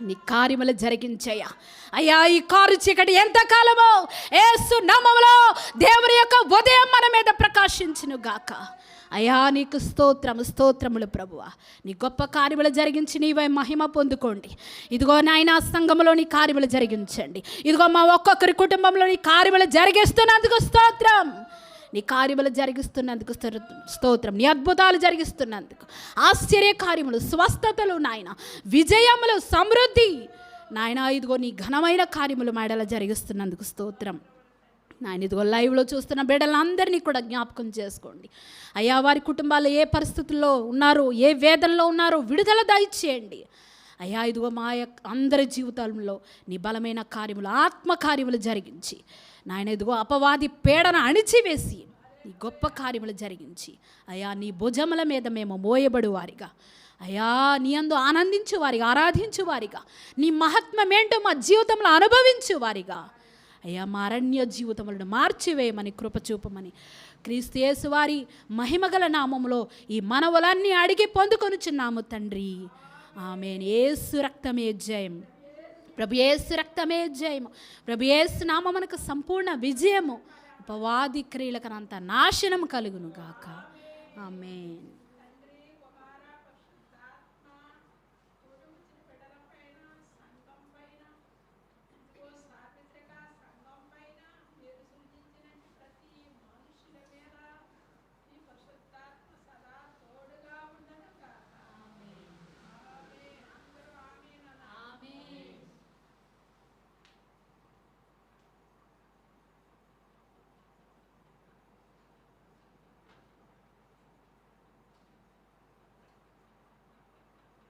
నీ కార్యములు జరిగించయ్యా. అయ్యా ఈ కారు చీకటి ఎంతకాలమో యేసు నామములో దేవుని యొక్క ఉదయం మన మీద ప్రకాశించును గాక. అయ్యా నీకు స్తోత్రములు ప్రభువా. నీ గొప్ప కార్యములు జరిగించి నీవై మహిమ పొందుకోండి. ఇదిగో నాయన సంఘములో నీ కార్యములు జరిగించండి. ఇదిగో మా ఒక్కొక్కరి కుటుంబంలో నీ కార్యములు జరిగిస్తున్నందుకు స్తోత్రం. నీ కార్యములు జరిగిస్తున్నందుకు స్తోత్రం. నీ అద్భుతాలు జరిగిస్తున్నందుకు, ఆశ్చర్య కార్యములు, స్వస్థతలు నాయన, విజయములు, సమృద్ధి నాయన ఇదిగో నీ ఘనమైన కార్యములు మాడల జరిగిస్తున్నందుకు స్తోత్రం నాయన. ఇదిగో లైవ్లో చూస్తున్న బిడ్డలందరినీ కూడా జ్ఞాపకం చేసుకోండి అయ్యా. వారి కుటుంబాలు ఏ పరిస్థితుల్లో ఉన్నారో, ఏ వేదనలో ఉన్నారో విడుదల దయచేయండి అయ్యా. ఇదిగో మా అందరి జీవితాలలో నీ బలమైన కార్యములు, ఆత్మ కార్యములు జరిగించి నాయన ఇదిగో అపవాది పీడన అణిచివేసి నీ గొప్ప కార్యములు జరిగించి అయ్యా నీ భుజముల మీద మేము మోయబడు వారిగా అయ్యా, నీ అందు ఆనందించు వారిగా, ఆరాధించు వారిగా, నీ మహత్మమేంటో మా జీవితంలో అనుభవించు వారిగా అయ్యా మా అరణ్య జీవితములను మార్చివేయమని కృప చూపమని క్రీస్తు యేసు వారి మహిమగల నామములో ఈ మనవులన్నీ అడిగి పొందుకొనుచున్నాము తండ్రి. ఆమేన్. యేసు రక్తమే జయం. ప్రభు యేసు రక్తమే జయము. ప్రభు యేసు నామమునకు సంపూర్ణ విజయము. అపవాది క్రియలకనంత నాశనం కలుగును గాక. ఆమేన్.